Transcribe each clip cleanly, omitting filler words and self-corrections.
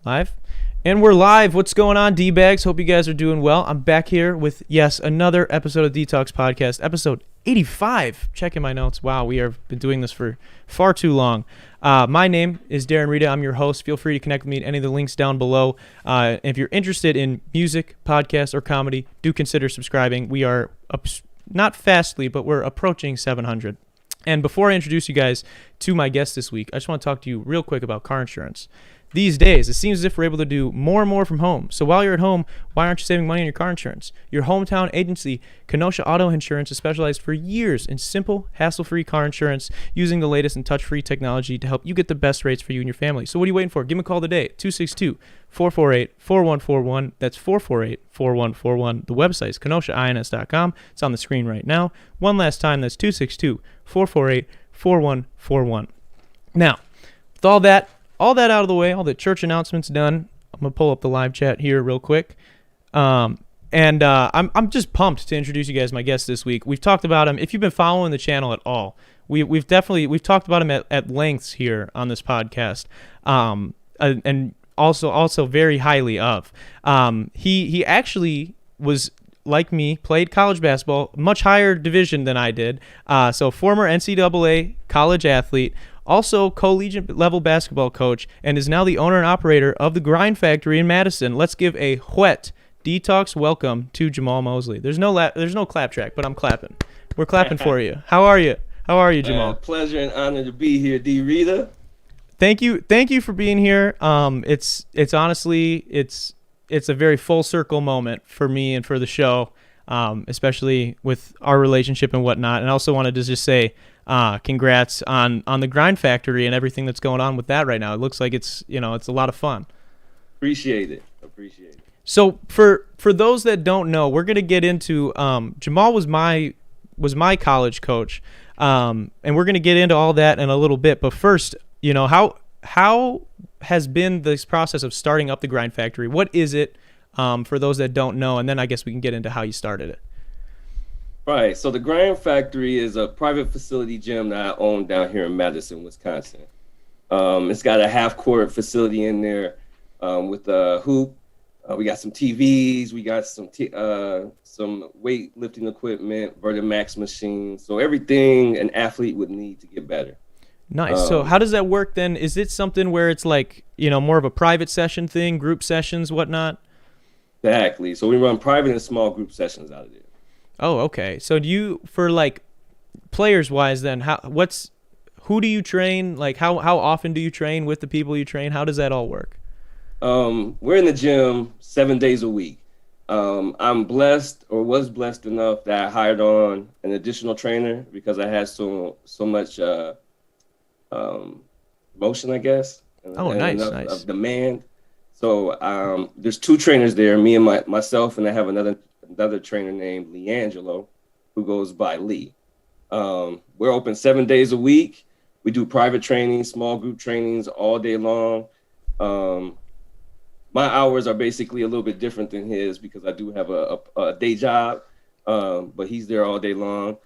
Live. And we're live. What's going on, D-Bags? Hope you guys are doing well. I'm back here with, yes, another episode of Detox Podcast, episode 85. Checking my notes. Wow, we have been doing this for far too long. My name is Darren Rita. I'm your host. Feel free to connect with me at any of the links down below. If you're interested in music, podcasts, or comedy, do consider subscribing. We are, not fastly, but we're approaching 700. And before I introduce you guys to my guest this week, I just want to talk to you real quick about car insurance. These days, it seems as if we're able to do more and more from home. So while you're at home, why aren't you saving money on your car insurance? Your hometown agency, Kenosha Auto Insurance, has specialized for years in simple, hassle-free car insurance using the latest and touch-free technology to help you get the best rates for you and your family. So what are you waiting for? Give them a call today, 262-448-4141. That's 448-4141. The website is kenoshains.com. It's on the screen right now. One last time, that's 262-448-4141. Now, with all that out of the way, all the church announcements done, I'm going to pull up the live chat here real quick. I'm just pumped to introduce you guys my guest this week. We've talked about him. If you've been following the channel at all, we've talked about him at lengths here on this podcast, and also very highly of. He actually was, like me, played college basketball, much higher division than I did. So former NCAA college athlete, also collegiate level basketball coach, and is now the owner and operator of the Grind Factory in Madison. Let's give a wet detox welcome to Jamal Mosley. There's no clap track, but I'm clapping. We're clapping for you. How are you? How are you, Jamal? Pleasure and honor to be here, D. Rita. Thank you for being here. It's honestly it's a very full circle moment for me and for the show, especially with our relationship and whatnot. And I also wanted to just say, congrats on the Grind Factory and everything that's going on with that right now. It looks like it's a lot of fun. Appreciate it. So for those that don't know, we're gonna get into Jamal was my college coach, and we're gonna get into all that in a little bit. But first, how has been this process of starting up the Grind Factory? What is it, for those that don't know, and then I guess we can get into how you started it. Right. So the Grind Factory is a private facility gym that I own down here in Madison, Wisconsin. It's got a half-court facility in there with a hoop. We got some TVs. We got some weightlifting equipment, Vertimax machines. So everything an athlete would need to get better. Nice. So how does that work then? Is it something where it's like, more of a private session thing, group sessions, whatnot? Exactly. So we run private and small group sessions out of there. Oh, okay. So do you, for like players wise then, who do you train? Like how often do you train with the people you train? How does that all work? We're in the gym 7 days a week. I'm blessed, or was blessed enough, that I hired on an additional trainer because I had so much motion, I guess. Nice. Of demand. So there's two trainers there, me and myself, and I have another trainer named Leangelo, who goes by Lee. We're open 7 days a week. We do private training, small group trainings all day long. My hours are basically a little bit different than his because I do have a day job, but he's there all day long.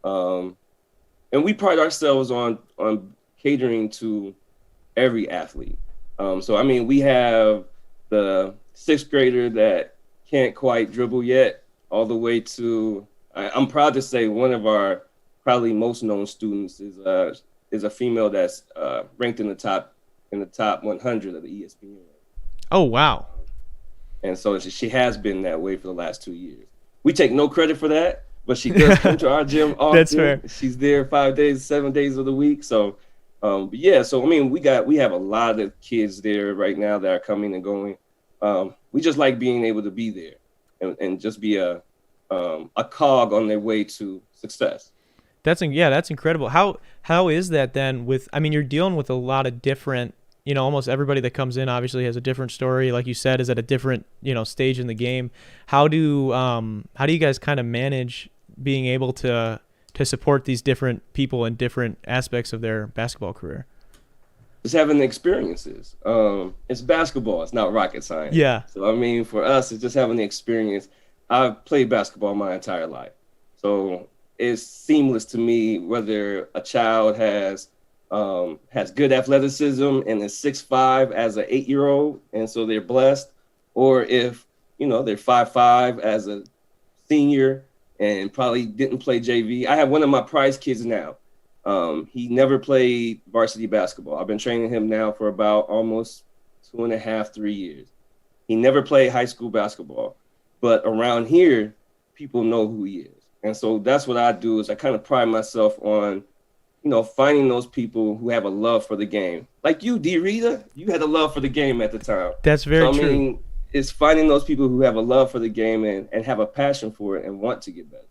And we pride ourselves on catering to every athlete. So, I mean, we have the sixth grader that can't quite dribble yet, all the way to, I'm proud to say, one of our probably most known students is a female that's ranked in the top 100 of the ESPN. Oh, wow. And so she has been that way for the last 2 years. We take no credit for that, but she does come to our gym often. That's fair. She's there 5 days, 7 days of the week. So, but yeah, so I mean, we have a lot of kids there right now that are coming and going. We just like being able to be there and just be a cog on their way to success. That's incredible. How is that then you're dealing with a lot of different, almost everybody that comes in obviously has a different story, like you said, is at a different, stage in the game. How do you guys kind of manage being able to support these different people in different aspects of their basketball career? Just having the experiences. It's basketball. It's not rocket science. Yeah. So, I mean, for us, it's just having the experience. I've played basketball my entire life. So it's seamless to me whether a child has has good athleticism and is 6'5" as an 8-year-old, and so they're blessed, or if they're 5'5" as a senior and probably didn't play JV. I have one of my prize kids now. He never played varsity basketball. I've been training him now for about almost 2.5, 3 years. He never played high school basketball, but around here, people know who he is. And so that's what I do is I kind of pride myself on, finding those people who have a love for the game. Like you, D. Rita, you had a love for the game at the time. That's very true. I mean, it's finding those people who have a love for the game and have a passion for it and want to get better.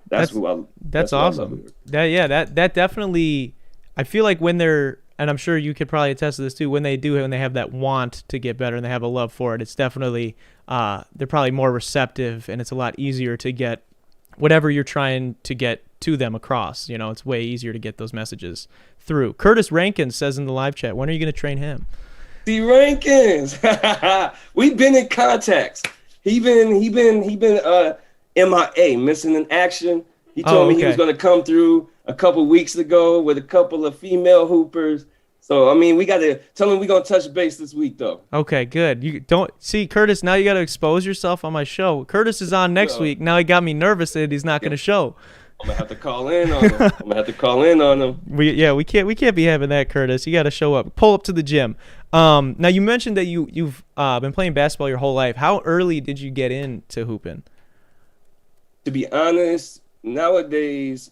That's awesome. That definitely, I feel like when they're, and I'm sure you could probably attest to this too, when they have that want to get better and they have a love for it, it's definitely, they're probably more receptive, and it's a lot easier to get whatever you're trying to get to them across. It's way easier to get those messages through. Curtis Rankins says in the live chat, when are you going to train him? D. Rankins, we've been in contacts. He been MIA, missing in action. He told me he was going to come through a couple weeks ago with a couple of female hoopers. So, I mean, we got to tell him we're going to touch base this week, though. Okay, good. You don't see, Curtis, now you got to expose yourself on my show. Curtis is on next week. Now he got me nervous that he's not going to show. I'm going to have to call in on him. We can't be having that, Curtis. You got to show up. Pull up to the gym. Now, you mentioned that you've been playing basketball your whole life. How early did you get into hooping? To be honest, nowadays,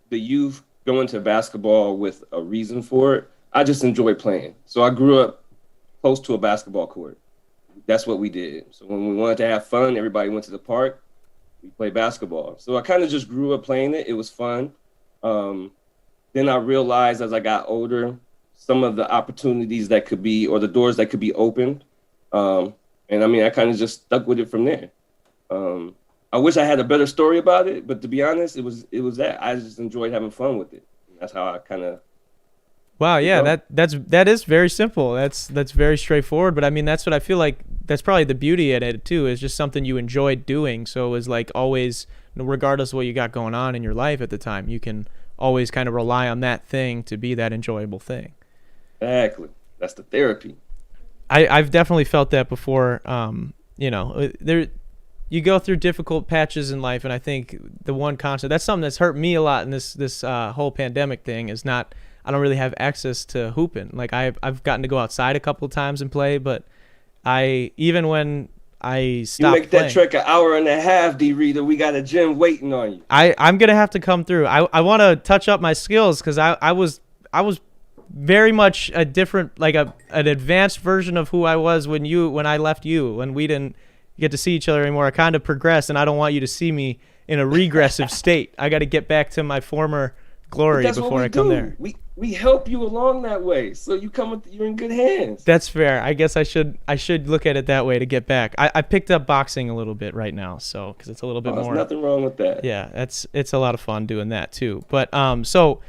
the youth go into basketball with a reason for it. I just enjoy playing. So I grew up close to a basketball court. That's what we did. So when we wanted to have fun, everybody went to the park. We played basketball. So I kind of just grew up playing it. It was fun. Then I realized as I got older, some of the opportunities that could be, or the doors that could be opened. And I mean, I kind of just stuck with it from there. I wish I had a better story about it, but to be honest, it was that I just enjoyed having fun with it. That's how I kind of. Wow, yeah, that is very simple. That's very straightforward. But I mean, that's what I feel like. That's probably the beauty in it too. Is just something you enjoyed doing. So it was like always, regardless of what you got going on in your life at the time, you can always kind of rely on that thing to be that enjoyable thing. Exactly, that's the therapy. I've definitely felt that before. You go through difficult patches in life, and I think the one constant, that's something that's hurt me a lot in this whole pandemic thing, is I don't really have access to hooping. Like I've gotten to go outside a couple of times and play, but even when I stopped you make that trek 1.5 hours, D. Rita, we got a gym waiting on you. I'm gonna have to come through. I want to touch up my skills because I was very much a different, like an advanced version of who I was when I left you, when we didn't get to see each other anymore. I kind of progressed, and I don't want you to see me in a regressive state. I got to get back to my former glory before I come there. We help you along that way, so you're in good hands. That's fair. I guess I should look at it that way to get back. I picked up boxing a little bit right now, so because it's a little bit more. There's nothing wrong with that. Yeah, it's a lot of fun doing that too. But so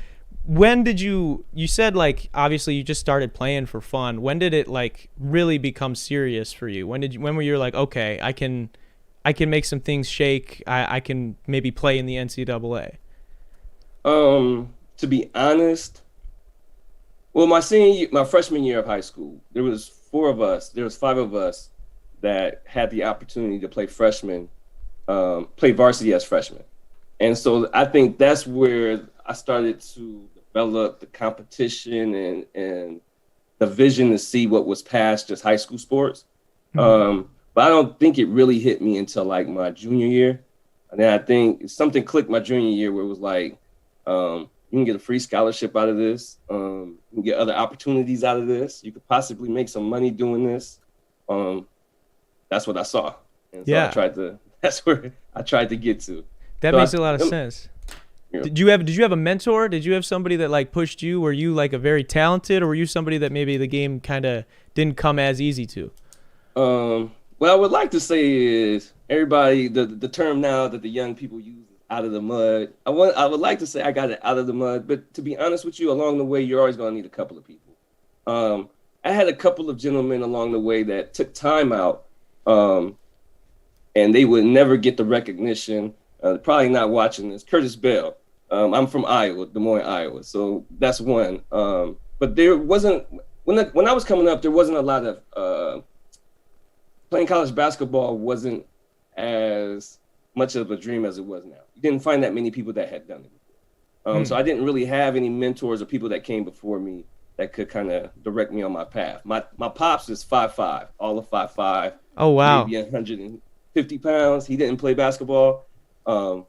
when did you said, like, obviously you just started playing for fun. When did it like really become serious for you? When were you like, okay, I can make some things shake. I can maybe play in the NCAA. To be honest, well, my freshman year of high school, there was 5 of us that had the opportunity to play play varsity as freshmen. And so I think that's where I started to develop the competition and the vision to see what was past just high school sports. Mm-hmm. But I don't think it really hit me until like my junior year. And then I think something clicked my junior year where it was like, you can get a free scholarship out of this. You can get other opportunities out of this. You could possibly make some money doing this. That's what I saw. And so that's where I tried to get to. That makes a lot of sense. Yeah. Did you have a mentor? Did you have somebody that like pushed you? Were you like a very talented, or were you somebody that maybe the game kind of didn't come as easy to? What I would like to say is everybody, the term now that the young people use, out of the mud. I would like to say I got it out of the mud, but to be honest with you, along the way, you're always going to need a couple of people. I had a couple of gentlemen along the way that took time out, and they would never get the recognition. Probably not watching this. Curtis Bell. I'm from Iowa, Des Moines, Iowa. So that's one. But there wasn't when I was coming up, there wasn't a lot of playing college basketball wasn't as much of a dream as it was now. You didn't find that many people that had done it before. So I didn't really have any mentors or people that came before me that could kind of direct me on my path. My pops is 5'5", all of 5'5". Oh, wow. Maybe 150 pounds. He didn't play basketball. So,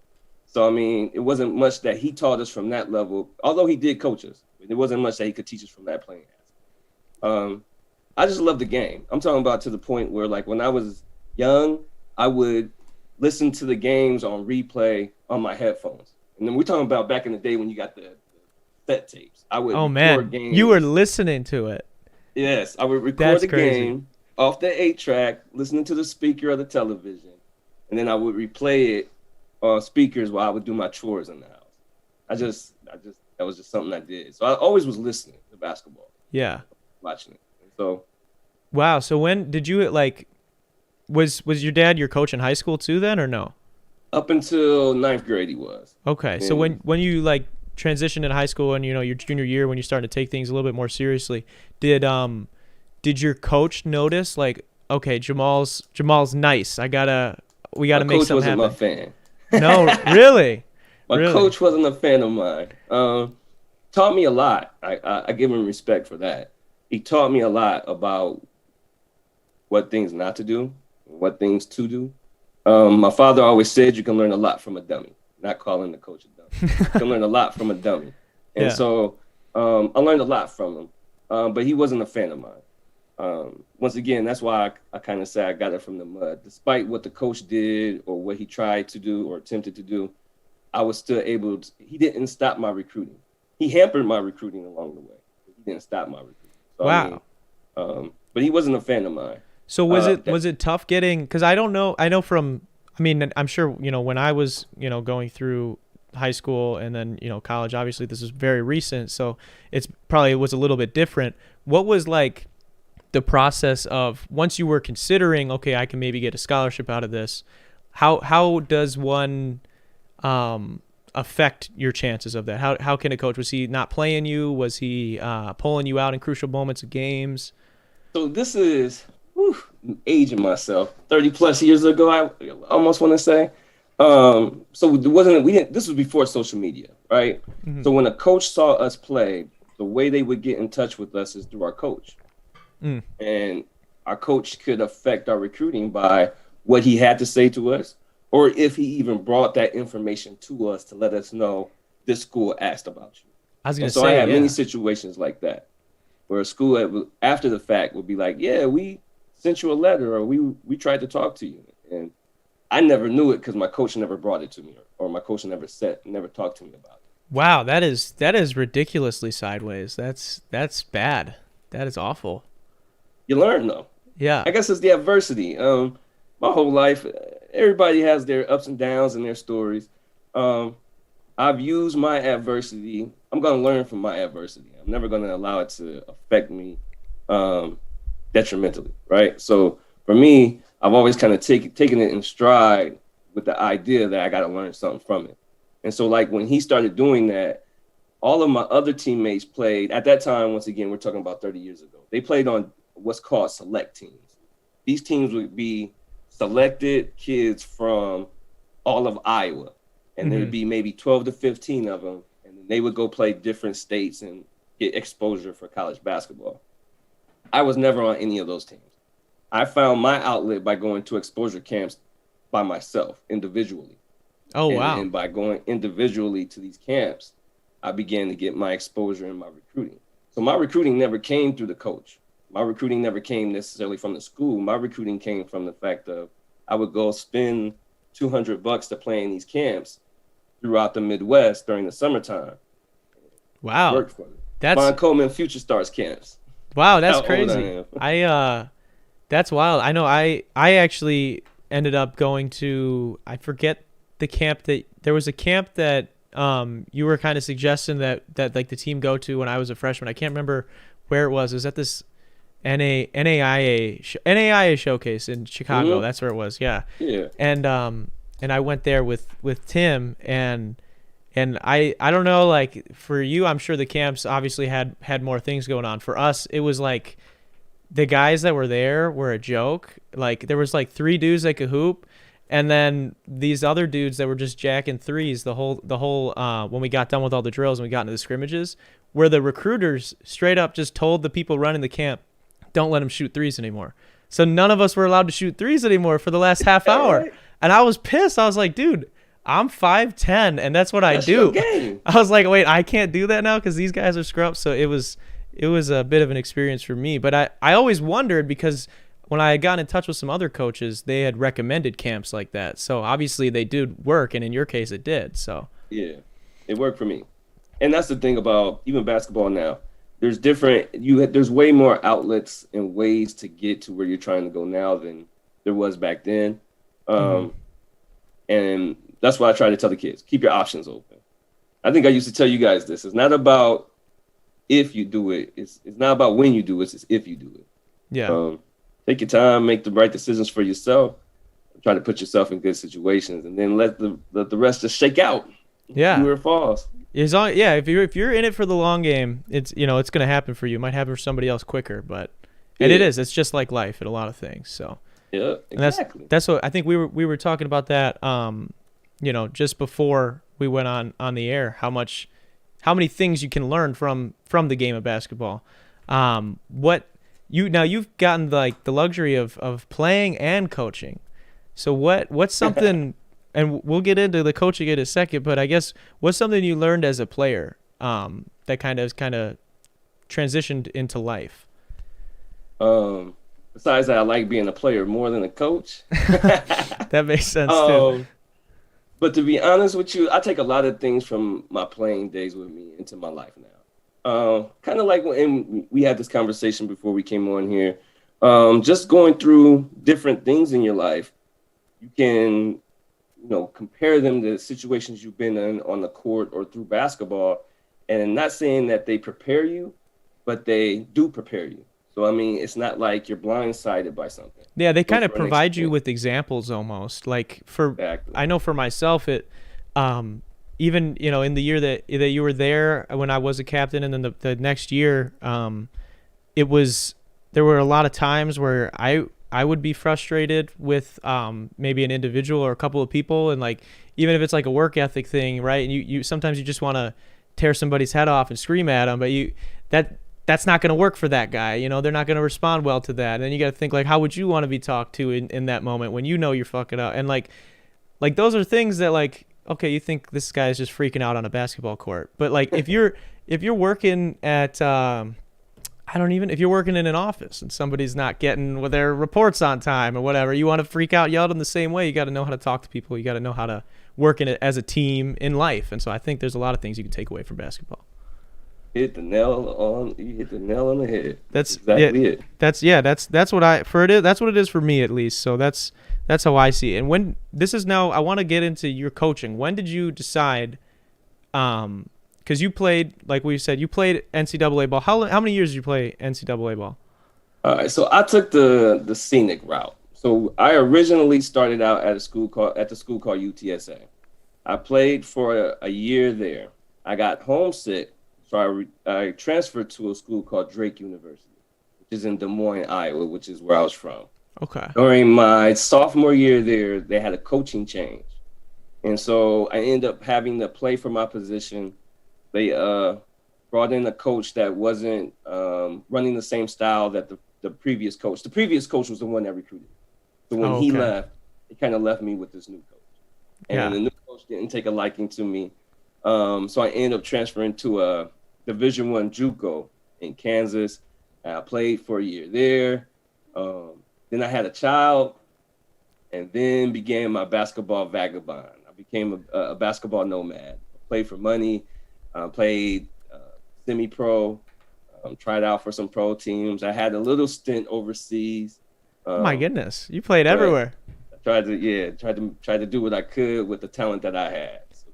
I mean, it wasn't much that he taught us from that level, although he did coach us. There wasn't much that he could teach us from that playing aspect. I just love the game. I'm talking about to the point where, like, when I was young, I would listen to the games on replay on my headphones. And then we're talking about back in the day when you got the set tapes. I would record games. You were listening to it. Yes, I would record the game off the 8-track, listening to the speaker of the television, and then I would replay it on speakers while I would do my chores in the house. That was just something I did. So I always was listening to basketball. Yeah. Watching it. So. Wow. So when did you was your dad your coach in high school too then, or no? Up until 9th grade he was. Okay. So when you transitioned in high school and your junior year, when you started to take things a little bit more seriously, did your coach notice okay, Jamal's nice. We gotta make something happen? My coach wasn't my fan. No, really? My coach wasn't a fan of mine. Taught me a lot. I give him respect for that. He taught me a lot about what things not to do, what things to do. My father always said you can learn a lot from a dummy, not calling the coach a dummy. You can learn a lot from a dummy. And so I learned a lot from him, but he wasn't a fan of mine. Once again, that's why I kind of say I got it from the mud. Despite what the coach did or what he tried to do or attempted to do, I was still able to. He didn't stop my recruiting. He hampered my recruiting along the way. He didn't stop my recruiting. So, wow. But he wasn't a fan of mine. So was it tough getting? Because I don't know. I know I'm sure when I was going through high school and then college. Obviously, this is very recent, so it was a little bit different. What was the process of once you were considering, okay, I can maybe get a scholarship out of this? How does one affect your chances of that? How can a coach? Was he not playing you? Was he pulling you out in crucial moments of games? So this is aging myself 30 plus years ago. I almost want to say. So this was before social media, right? Mm-hmm. So when a coach saw us play, the way they would get in touch with us is through our coach. And our coach could affect our recruiting by what he had to say to us, or if he even brought that information to us to let us know this school asked about you. I had many situations like that, where a school after the fact would be like, yeah, we sent you a letter, or we tried to talk to you. And I never knew it because my coach never brought it to me, or my coach never talked to me about it. Wow, that is ridiculously sideways. That's bad. That is awful. You learn though. Yeah. I guess it's the adversity. My whole life, everybody has their ups and downs and their stories. I've used my adversity. I'm going to learn from my adversity. I'm never going to allow it to affect me detrimentally, right? So for me, I've always kind of taken it in stride with the idea that I got to learn something from it. And so when he started doing that, all of my other teammates played at that time. Once again, we're talking about 30 years ago. They played on what's called select teams. These teams would be selected kids from all of Iowa, and there'd be maybe 12 to 15 of them, and they would go play different states and get exposure for college basketball. I was never on any of those teams. I found my outlet by going to exposure camps by myself, individually. Oh, wow. And by going individually to these camps, I began to get my exposure in my recruiting. So my recruiting never came through the coach. My recruiting never came necessarily from the school. My recruiting came from the fact of I would go spend $200 to play in these camps throughout the Midwest during the summertime. Wow. Worked for me. Von Coleman Future Stars camps. Wow, that's crazy. That's wild. I know I actually ended up going to, I forget the camp there was a camp that you were kind of suggesting that the team go to when I was a freshman. I can't remember where it was. It was at this NAIA showcase in Chicago. Mm-hmm. That's where it was. Yeah. Yeah. And I went there with Tim, and And I don't know, like for you, I'm sure the camps obviously had more things going on. For us, it was like the guys that were there were a joke. Like there was like three dudes that could hoop, and then these other dudes that were just jacking threes the whole when we got done with all the drills and we got into the scrimmages, where the recruiters straight up just told the people running the camp, don't let them shoot threes anymore. So none of us were allowed to shoot threes anymore for the last half hour. Right. And I was pissed. I was like, dude, I'm 5'10", and that's what I That's do. your game. I was like, wait, I can't do that now because these guys are scrubs. So it was a bit of an experience for me. But I always wondered because when I got in touch with some other coaches, they had recommended camps like that. So obviously they did work, and in your case, it did. So Yeah, it worked for me. And that's the thing about even basketball now. There's way more outlets and ways to get to where you're trying to go now than there was back then. And that's why I try to tell the kids, keep your options open. I think I used to tell you guys this. It's not about if you do it. It's not about when you do it. It's if you do it. yeah. Take your time, make the right decisions for yourself. Try to put yourself in good situations, and then let the rest just shake out. Yeah. See where it falls. If you're in it for the long game, it's it's gonna happen for you. It might happen for somebody else quicker, but and it is. It's just like life and a lot of things. So Yeah, exactly. that's what I think we were talking about that. Just before we went on the air, how many things you can learn from the game of basketball. You've gotten like the luxury of playing and coaching. So what's something, and we'll get into the coaching in a second, but I guess what's something you learned as a player that kind of transitioned into life? Besides that, I like being a player more than a coach. That makes sense too. But to be honest with you, I take a lot of things from my playing days with me into my life now. Kind of like when we had this conversation before we came on here. Just going through different things in your life, you can, compare them to situations you've been in on the court or through basketball, and not saying that they prepare you, but they do prepare you. So, I mean, it's not like you're blindsided by something. Yeah, they kind of provide you with examples almost. Like Exactly. I know for myself, it, even, in the year that you were there when I was a captain, and then the next year, there were a lot of times where I would be frustrated with maybe an individual or a couple of people, and like even if it's like a work ethic thing, right? And you sometimes you just want to tear somebody's head off and scream at them, but that's not going to work for that guy. They're not going to respond well to that. And then you got to think like, how would you want to be talked to in that moment when you're fucking up? And like those are things that like, okay, you think this guy is just freaking out on a basketball court, but like if you're working at if you're working in an office and somebody's not getting their reports on time or whatever, you want to freak out, yell at them the same way. You got to know how to talk to people. You got to know how to work in it as a team in life. And so I think there's a lot of things you can take away from basketball. You hit the nail on the head. That's exactly it. That's what it is for me at least. So that's how I see it. And when this is now, I want to get into your coaching. When did you decide? Because you played, like we said, you played NCAA ball. How many years did you play NCAA ball? All right, so I took the scenic route. So I originally started out at the school called UTSA. I played for a year there. I got homesick, so I transferred to a school called Drake University, which is in Des Moines, Iowa, which is where I was from. Okay. During my sophomore year there, they had a coaching change. And so I ended up having to play for my position. They brought in a coach that wasn't running the same style that the previous coach. The previous coach was the one that recruited. So when he left, it kind of left me with this new coach. And the new coach didn't take a liking to me. So I ended up transferring to a Division I JUCO in Kansas. I played for a year there. Then I had a child, and then began my basketball vagabond. I became a basketball nomad. I played for money, played semi-pro, tried out for some pro teams. I had a little stint overseas. Oh my goodness, you played everywhere. I tried to do what I could with the talent that I had. So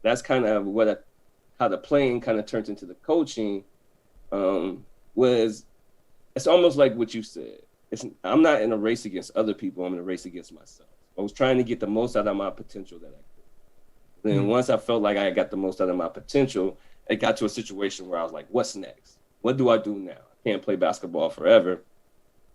that's kind of how the playing kind of turned into the coaching. It's almost like what you said. I'm not in a race against other people. I'm in a race against myself. I was trying to get the most out of my potential that I could. Then once I felt like I got the most out of my potential, it got to a situation where I was like, what's next? What do I do now? I can't play basketball forever.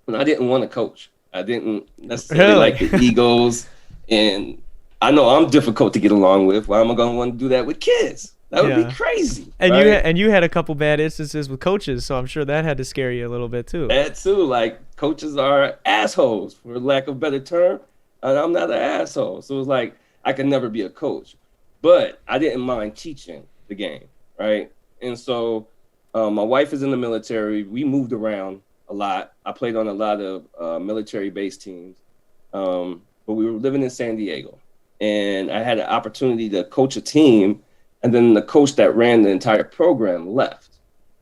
And I didn't want to coach. I didn't necessarily like the egos. And I know I'm difficult to get along with. Why am I going to want to do that with kids? That would be crazy. And right? you had a couple bad instances with coaches, so I'm sure that had to scare you a little bit too. That too. Like, coaches are assholes, for lack of a better term. And I'm not an asshole. So it's like, I could never be a coach. But I didn't mind teaching the game, right? And so my wife is in the military. We moved around a lot. I played on a lot of military-based teams. But we were living in San Diego. And I had an opportunity to coach a team. And then the coach that ran the entire program left.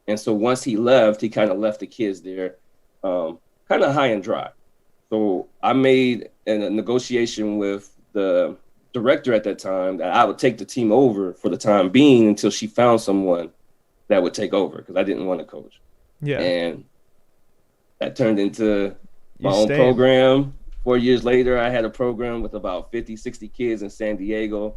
And so once he left, he kind of left the kids there kind of high and dry. So I made a negotiation with the director at that time that I would take the team over for the time being until she found someone that would take over, because I didn't want to coach. Yeah. And that turned into my own program. 4 years later, I had a program with about 50, 60 kids in San Diego.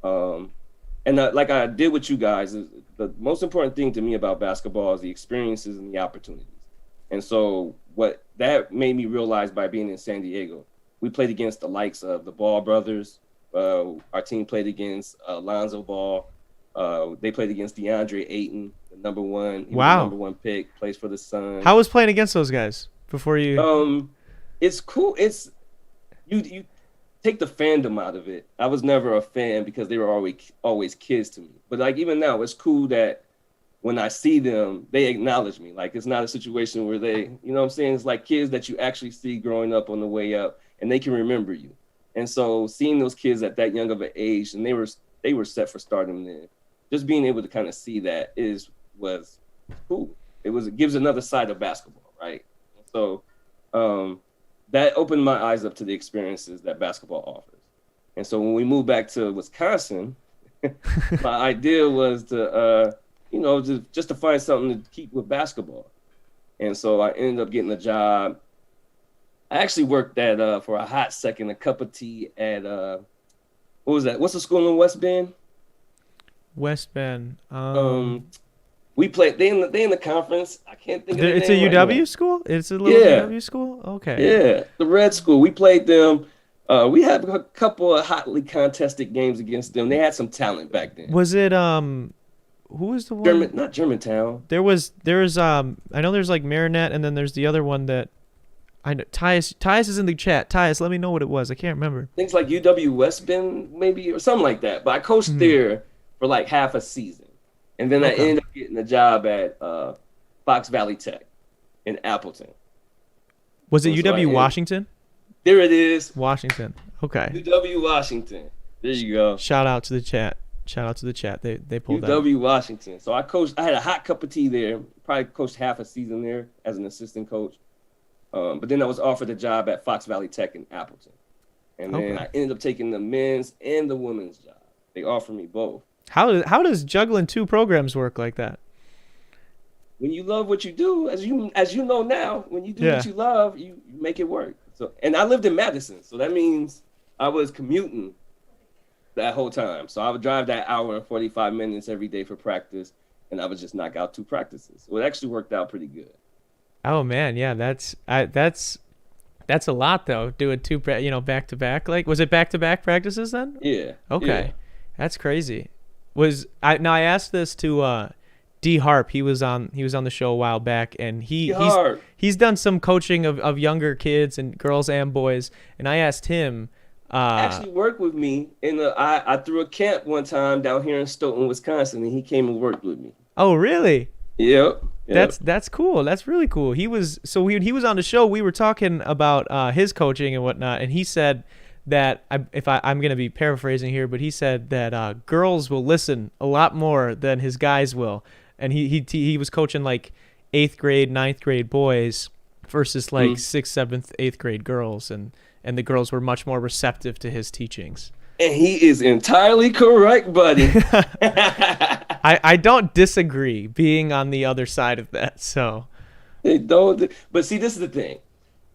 And like I did with you guys, the most important thing to me about basketball is the experiences and the opportunities. And so what that made me realize by being in San Diego, we played against the likes of the Ball brothers. Our team played against Lonzo Ball. They played against DeAndre Ayton, the number one. He was the number one pick, plays for the Suns. How was playing against those guys before you? It's cool. It's you take the fandom out of it. I was never a fan because they were always kids to me. But like even now, it's cool that when I see them, they acknowledge me. Like it's not a situation where they, you know what I'm saying? It's like kids that you actually see growing up on the way up, and they can remember you. And so seeing those kids at that young of an age, and they were set for stardom then, just being able to kind of see that was cool. It gives another side of basketball, right? So that opened my eyes up to the experiences that basketball offers. And so when we moved back to Wisconsin, my idea was to just to find something to keep with basketball. And so I ended up getting a job. I actually worked at for a hot second, a cup of tea at what was that? What's the school in West Bend? West Bend. We played. They in the conference. I can't think of it. It's a UW school. It's a little UW school. Okay. Yeah, the Red School. We played them. We had a couple of hotly contested games against them. They had some talent back then. Was it who was the one? Not Germantown. There's I know there's like Marinette, and then there's the other one that I know. Tyus is in the chat. Tyus, let me know what it was. I can't remember. Things like UW West Bend maybe or something like that. But I coached there for like half a season. And then I ended up getting a job at Fox Valley Tech in Appleton. Was it UW Washington? There it is. Washington. Okay. UW Washington. There you go. Shout out to the chat. They pulled that. UW Washington. So I had a hot cup of tea there. Probably coached half a season there as an assistant coach. But then I was offered a job at Fox Valley Tech in Appleton. And then I ended up taking the men's and the women's job. They offered me both. How does juggling two programs work like that? When you love what you do, as you know now, when you do what you love, you make it work. So, and I lived in Madison, so that means I was commuting that whole time. So I would drive that hour and 45 minutes every day for practice, and I would just knock out two practices. So it actually worked out pretty good. Oh man, yeah, that's a lot though. Doing two, back to back. Like, was it back to back practices then? Yeah. Okay, yeah. That's crazy. I asked this to D Harp. He was on the show a while back, and he's done some coaching of younger kids and girls and boys. And I asked him. Actually worked with me I threw a camp one time down here in Stoughton, Wisconsin, and he came and worked with me. Oh really? Yep. That's cool. That's really cool. He was on the show. We were talking about his coaching and whatnot, and he said that I'm going to be paraphrasing here, but he said that girls will listen a lot more than his guys will, and he was coaching like 8th grade, 9th grade boys versus like 6th, 7th, 8th grade girls, and the girls were much more receptive to his teachings. And he is entirely correct, buddy. I don't disagree, being on the other side of that. So they don't. But see, this is the thing.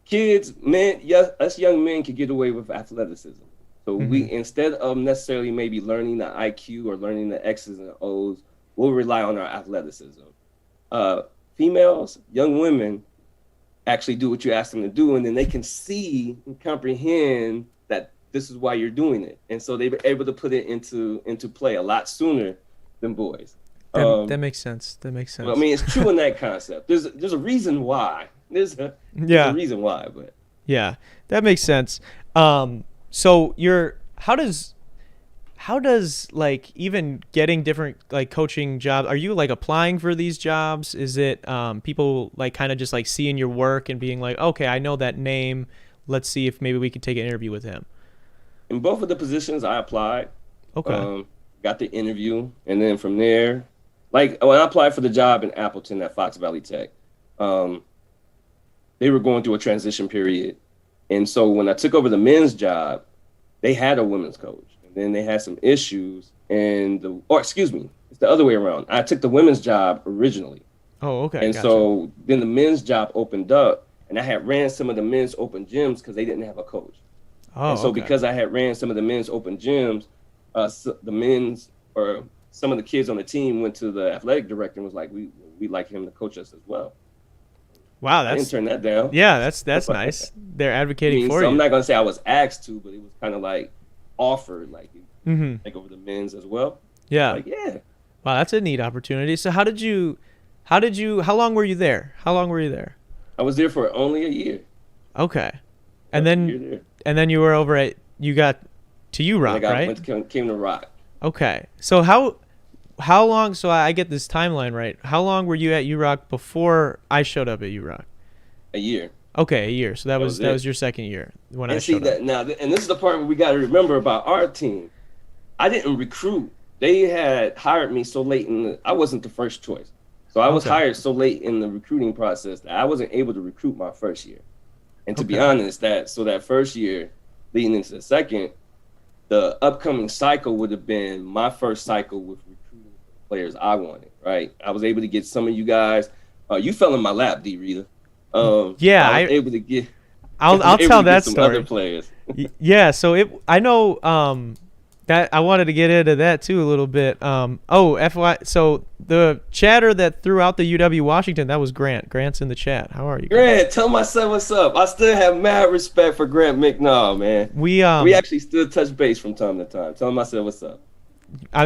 Kids, men, us young men can get away with athleticism. So Mm-hmm. we, instead of necessarily maybe learning the IQ or learning the X's and O's, we'll rely on our athleticism. Uh, Females, young women, actually do what you ask them to do, and then they can see and comprehend that this is why you're doing it, and so they're able to put it into play a lot sooner than boys. That makes sense. That makes Well, I sense. mean, it's true in that concept. There's a reason why. There's a Yeah. reason why, but Yeah. That makes sense. So you're how does like even getting different like coaching jobs, are you like applying for these jobs? Is it people like kind of just like seeing your work and being like, okay, I know that name, let's see if maybe we could take an interview with him? in both of the positions I applied, Okay. um, got the interview, and then from there, like when I applied for the job in Appleton at Fox Valley Tech, um, they were going through a transition period, and so when I took over the men's job, they had a women's coach, and then they had some issues, or excuse me, it's the other way around. I took the women's job originally, Oh, okay, and gotcha. so then the men's job opened up, and I had ran some of the men's open gyms because they didn't have a coach. And Oh, so okay. because I had ran some of the men's open gyms, the men's or some of the kids on the team went to the athletic director and was like, we like him to coach us as well. Wow, I didn't that's turn that down. yeah, that's I nice. They're advocating mean, for so I'm you. not gonna say I was asked to, but it was kind of like offered, like you Mhm. take over the men's as well. Yeah. Like, yeah, Wow, that's a neat opportunity. So how long were you there? How long were you there? I was there for only a year. Okay. And Yep, a then year there. you were over at you got to And I URock, got right? went to, came to Rock Okay. So how long, so I get this timeline right. How long were you at URock before I showed up at URock? a year. Okay, a year. So that That was was it. your second year when I And see showed up. that now, and this is the part where we got to remember about our team. I didn't recruit. They had hired me so late I wasn't the first choice. So I was Okay. hired so late in the recruiting process that I wasn't able to recruit my first year. And to be Okay. honest, that first year leading into the second, the upcoming cycle would have been my first cycle with recruiting players I wanted, right? I was able to get some of you guys. You fell in my lap, D Rita. Yeah, I was able to get I was I'll able tell to get that some other story. players. Yeah, so I know that I wanted to get into that too a little bit. FY, so the chatter that threw out the UW Washington, that was Grant. Grant's in the chat. How are you, Grant? Grant, tell my son what's up. I still have mad respect for Grant McNaw, man. We We actually still touch base from time to time. Tell him I said what's up.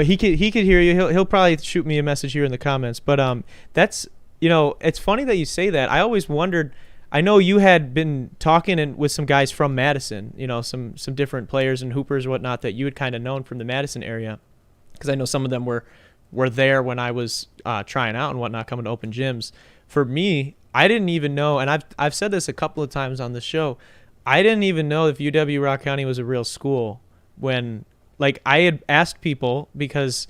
he could hear you. He'll probably shoot me a message here in the comments. But that's, it's funny that you say that. I always wondered. I know you had been talking with some guys from Madison. Some different players and hoopers and whatnot that you had kind of known from the Madison area, because I know some of them were there when I was trying out and whatnot, coming to open gyms. For me, I didn't even know, and I've said this a couple of times on the show. I didn't even know if UW Rock County was a real school when, like, I had asked people because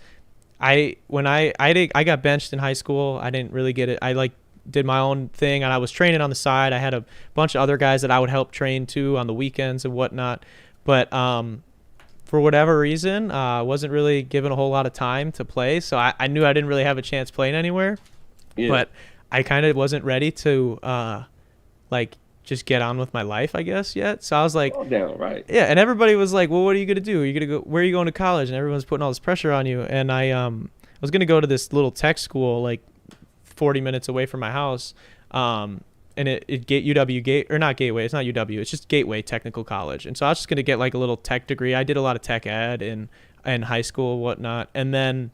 I got benched in high school. I didn't really get it. I like did my own thing and I was training on the side. I had a bunch of other guys that I would help train too on the weekends and whatnot. But for whatever reason, wasn't really given a whole lot of time to play. So I knew I didn't really have a chance playing anywhere. Yeah. But I kind of wasn't ready to like just get on with my life, I guess, yet. So I was like, All down, right. yeah. And everybody was like, well, what are you going to do? Are you going to go, where are you going to college? And everyone's putting all this pressure on you. And I was going to go to this little tech school, like 40 minutes away from my house. And it UW Gate, or not Gateway. It's not UW. It's just Gateway Technical College. And so I was just going to get like a little tech degree. I did a lot of tech ed in high school and whatnot. And then,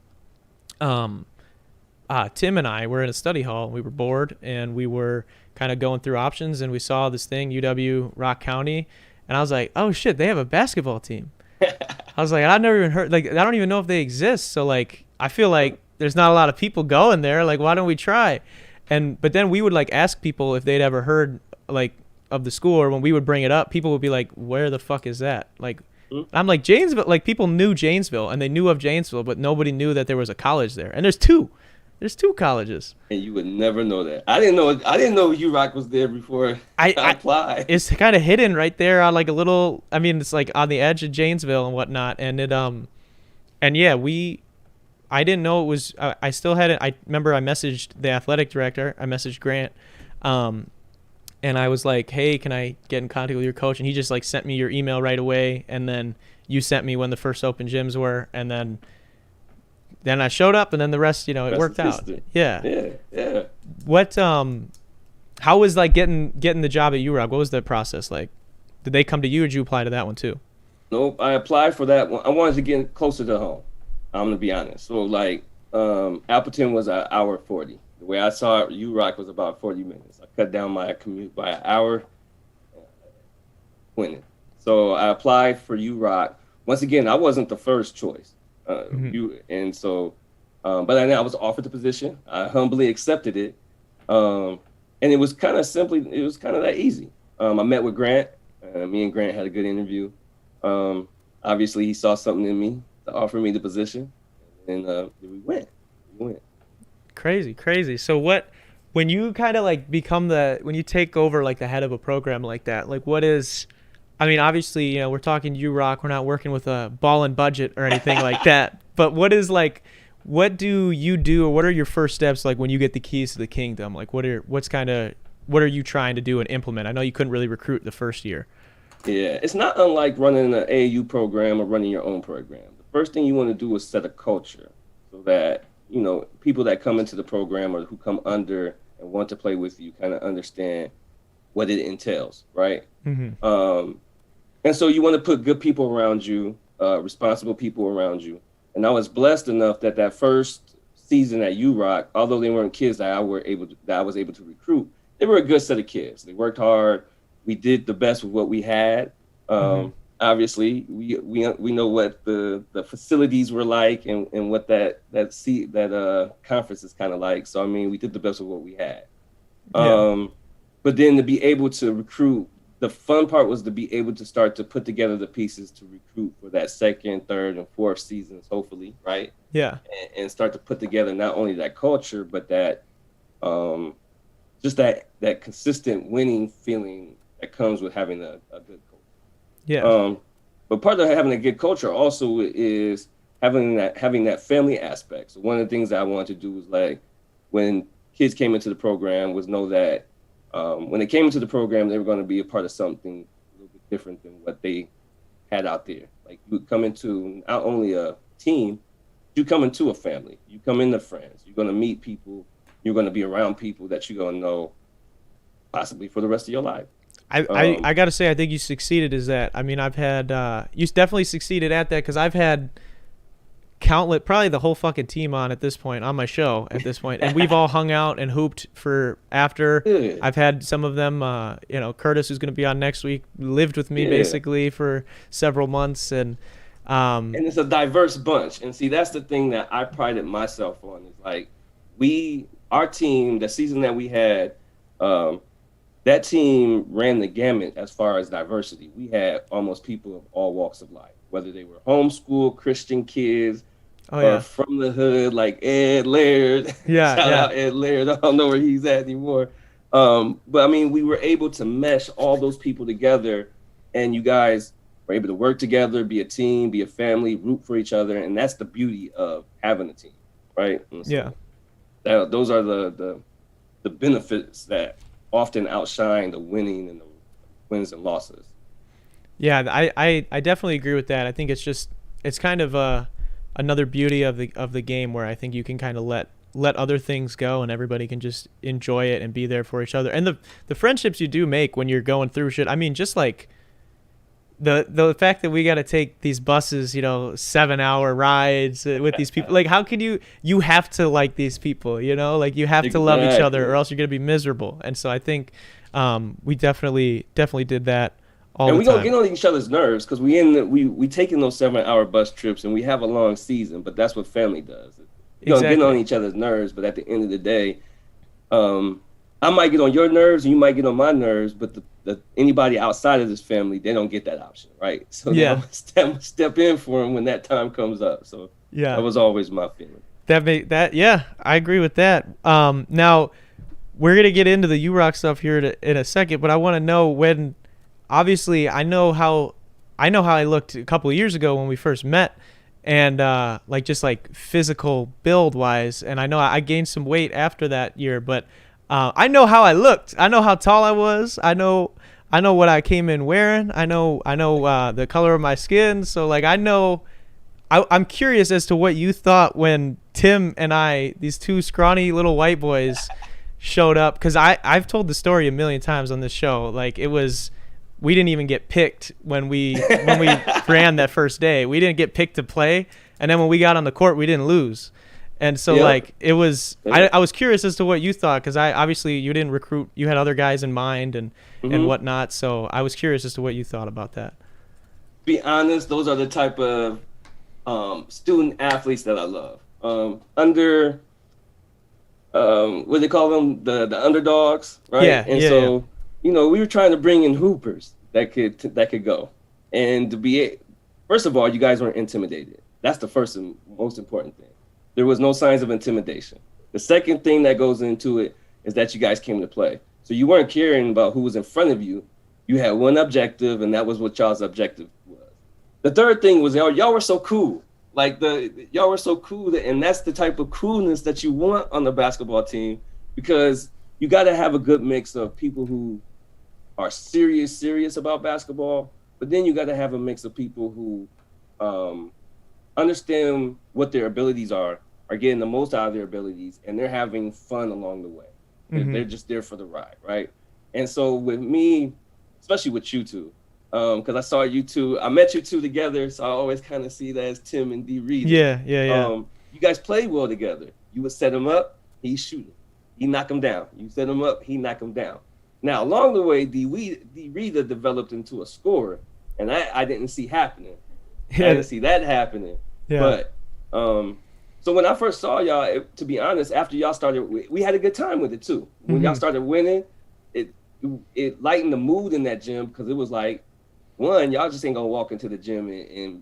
Tim and I were in a study hall. We were bored and we were kind of going through options, and we saw this thing, UW Rock County, and I was like, oh shit, they have a basketball team. I was like, I've never even heard, like, I don't even know if they exist. So like, I feel like there's not a lot of people going there. Like, why don't we try? But then we would like ask people if they'd ever heard like of the school, or when we would bring it up, people would be like, where the fuck is that? Like, I'm like, Janesville, like people knew Janesville and they knew of Janesville, but nobody knew that there was a college there. And there's two colleges. And you would never know that. I didn't know URock was there before I applied. It's kind of hidden right there on like a little, I mean, it's like on the edge of Janesville and whatnot. And and yeah, I didn't know it was, I still hadn't, I remember I messaged the athletic director, I messaged Grant, and I was like, hey, can I get in contact with your coach? And he just like sent me your email right away, and then you sent me when the first open gyms were, and then I showed up, and then the rest, it worked out. Yeah. Yeah. What how was like getting the job at UROC? What was the process like? Did they come to you, or did you apply to that one too? Nope, I applied for that one. I wanted to get closer to home. I'm gonna be honest. So like, Appleton was an hour 40. The way I saw it, UROC was about 40 minutes. I cut down my commute by an hour. Winning. So I applied for UROC. Once again, I wasn't the first choice. But then I was offered the position. I humbly accepted it, and it was kind of that easy. I met with Grant. Me and Grant had a good interview. Obviously, he saw something in me to offer me the position, and we went. Crazy. So when you kind of like when you take over like the head of a program like that, like what is, I mean, obviously, we're talking UROC, we're not working with a ball and budget or anything like that, but what do you do, or what are your first steps like when you get the keys to the kingdom? Like what are you trying to do and implement? I know you couldn't really recruit the first year. Yeah, it's not unlike running an AAU program or running your own program. The first thing you want to do is set a culture so that, people that come into the program or who come under and want to play with you kind of understand what it entails, right? Mm-hmm. And so you want to put good people around you, responsible people around you. And I was blessed enough that first season at UROC, although they weren't kids that I was able to recruit, they were a good set of kids. They worked hard. We did the best with what we had. Obviously, we know what the facilities were like and what that conference is kind of like. So I mean, we did the best with what we had. But then to be able to recruit, the fun part was to be able to start to put together the pieces to recruit for that second, third, and fourth seasons, hopefully, right? Yeah. And start to put together not only that culture, but that just that consistent winning feeling that comes with having a good culture. Yeah. But part of having a good culture also is having that family aspect. So one of the things that I wanted to do was like when kids came into the program was know that when they came into the program, they were going to be a part of something a little bit different than what they had out there. Like you would come into not only a team, you come into a family. You come into friends. You're going to meet people. You're going to be around people that you're going to know possibly for the rest of your life. I got to say, I think you succeeded as that. I mean, I've had, you definitely succeeded at that because I've had probably the whole fucking team on my show at this point. And we've all hung out and hooped for after. Good. I've had some of them, Curtis, who's going to be on next week, lived with me basically for several months. And it's a diverse bunch. And see, that's the thing that I prided myself on is like our team, the season that we had, that team ran the gamut as far as diversity. We had almost people of all walks of life, whether they were homeschool Christian kids or from the hood, like Ed Laird. Shout out Ed Laird. I don't know where he's at anymore. But I mean, we were able to mesh all those people together, and you guys were able to work together, be a team, be a family, root for each other, and that's the beauty of having a team, right? So those are the benefits that often outshine the winning and the wins and losses. Yeah, I definitely agree with that. I think it's kind of another beauty of the game where I think you can kind of let other things go and everybody can just enjoy it and be there for each other. And the friendships you do make when you're going through shit. I mean, just like the fact that we got to take these buses, 7-hour rides with these people. Like, how can you have to like these people, like you have to love each other or else you're going to be miserable. And so I think we definitely did that all the time. And we don't get on each other's nerves because we taking those 7-hour bus trips and we have a long season, but that's what family does. You don't get on each other's nerves, but at the end of the day, I might get on your nerves and you might get on my nerves, but anybody outside of this family, they don't get that option, right? So I'm gonna step in for them when that time comes up. So that was always my feeling. I agree with that. Now we're gonna get into the UROC stuff here in a second, but I want to know when. Obviously, I know how I looked a couple of years ago when we first met, and like physical build wise, and I know I gained some weight after that year, but I know how I looked. I know how tall I was. I know what I came in wearing. I know the color of my skin. So like I know. I'm curious as to what you thought when Tim and I, these two scrawny little white boys, showed up. Because I've told the story a million times on this show. Like we didn't even get picked when we ran that first day. We didn't get picked to play, and then when we got on the court, we didn't lose. And so like it was, I was curious as to what you thought, because obviously you didn't recruit, you had other guys in mind and whatnot. So I was curious as to what you thought about that. Be honest, those are the type of student athletes that I love. What do they call them? The underdogs, right? Yeah. And so we were trying to bring in hoopers that could go, and to be first of all, you guys weren't intimidated. That's the first and most important thing. There was no signs of intimidation. The second thing that goes into it is that you guys came to play. So you weren't caring about who was in front of you. You had one objective, and that was what y'all's objective was. The third thing was y'all were so cool. Like y'all were so cool, and that's the type of coolness that you want on the basketball team, because you got to have a good mix of people who are serious about basketball, but then you got to have a mix of people who understand what their abilities are getting the most out of their abilities, and they're having fun along the way. They're just there for the ride, right? And so with me, especially with you two, because I saw you two, I met you two together, so I always kind of see that as Tim and D. Reed. Yeah. You guys played well together. You would set him up, he's shooting. He knock him down. You set him up, he knock him down. Now, along the way, D. Reed developed into a scorer, and I didn't see happening. I didn't see that happening. Yeah. But so when I first saw y'all, to be honest, after y'all started, we had a good time with it too. When y'all started winning, it lightened the mood in that gym, because it was like, one, y'all just ain't gonna walk into the gym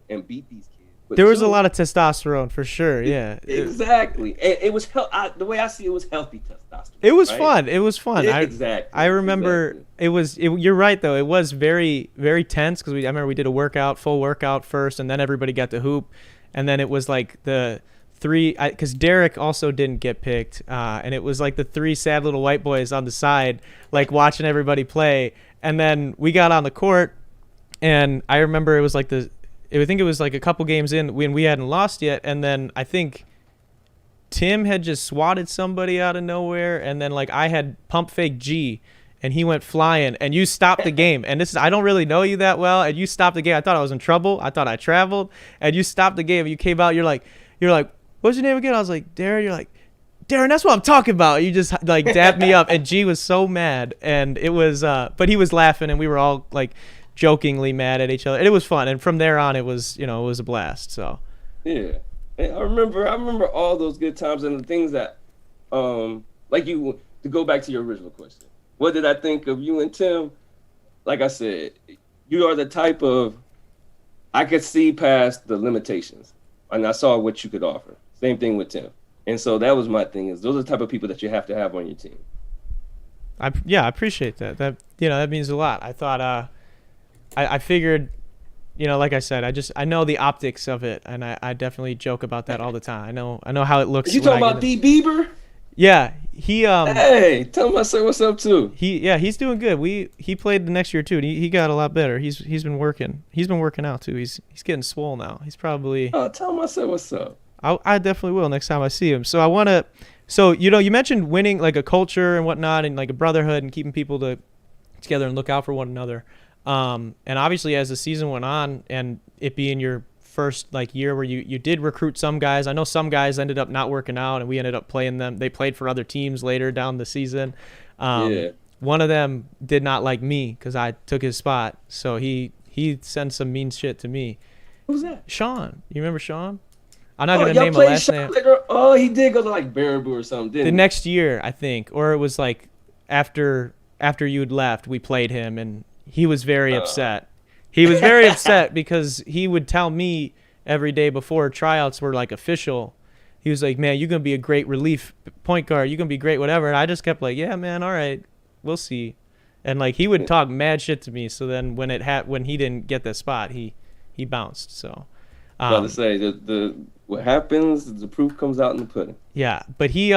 and beat these kids. But there was a lot of testosterone for sure. Yeah, exactly. And it was the way I see it was healthy testosterone. It was fun. It was fun. Exactly. I remember it was. You're right though. It was very very tense, because I remember we did a full workout first, and then everybody got to hoop, and then it was like the three, because Derek also didn't get picked, and it was like the three sad little white boys on the side, like watching everybody play, and then we got on the court, and I remember it was like I think it was like a couple games in when we hadn't lost yet, and then I think Tim had just swatted somebody out of nowhere, and then like I had pump fake G, and he went flying, and you stopped the game. And I don't really know you that well, and you stopped the game. I thought I was in trouble. I thought I traveled, and you stopped the game. And you came out. You're like, what's your name again? I was like, Darren. You're like, Darren, that's what I'm talking about. You just like dapped me up, and G was so mad, and it was, but he was laughing, and we were all like jokingly mad at each other. And it was fun, and from there on, it was a blast. So yeah, and I remember all those good times, and the things that, like you, to go back to your original question, what did I think of you and Tim? Like I said, you are the type of, I could see past the limitations, and I saw what you could offer. Same thing with Tim. And so that was my thing, is those are the type of people that you have to have on your team. I appreciate that. That means a lot. I thought, I figured, like I said, I know the optics of it, and I definitely joke about that all the time. I know how it looks. You talking about D. Bieber? Yeah, he. Hey, tell him I said what's up too. He's doing good. He played the next year too. And he got a lot better. He's been working. He's been working out too. He's getting swole now. He's probably. Oh, tell him I said what's up. I definitely will next time I see him. So I want to. So you mentioned winning, like a culture and whatnot, and like a brotherhood, and keeping people together and look out for one another. And obviously as the season went on, and it being your first like year where you did recruit some guys. I know some guys ended up not working out, and we ended up playing them. They played for other teams later down the season. One of them did not like me because I took his spot, so he sent some mean shit to me. Who's that? Sean. You remember Sean? I'm not gonna name a last name. Oh, he did go to like Baraboo or something, didn't he? The next year, I think, or it was like after you'd left, we played him, and he was very upset. He was very upset because he would tell me every day before tryouts were like official. He was like, "Man, you're gonna be a great relief point guard. You're gonna be great, whatever." And I just kept like, "Yeah, man, all right, we'll see." And like he would talk mad shit to me. So then when he didn't get the spot, he bounced. So. About to say what happens, the proof comes out in the pudding. Yeah, but he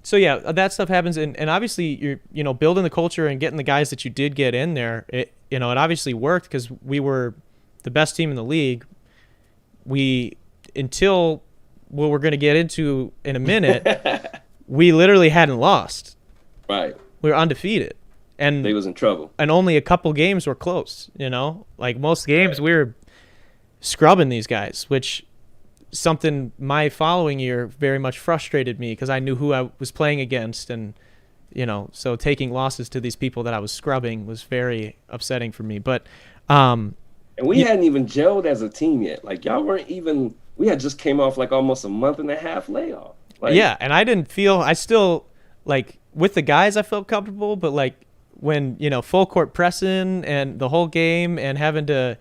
So yeah, that stuff happens, and obviously you're building the culture and getting the guys that you did get in there. It obviously worked because we were the best team in the league. We until what we're going to get into in a minute, we literally hadn't lost. Right. We were undefeated, and they was in trouble. And only a couple games were close. Like most games we were scrubbing these guys, which something my following year very much frustrated me because I knew who I was playing against, and so taking losses to these people that I was scrubbing was very upsetting for me. But and we hadn't even gelled as a team yet. Like y'all weren't even. We had just came off like almost a month and a half layoff. Like, yeah, and I still like with the guys I felt comfortable, but like when full court pressing and the whole game and having to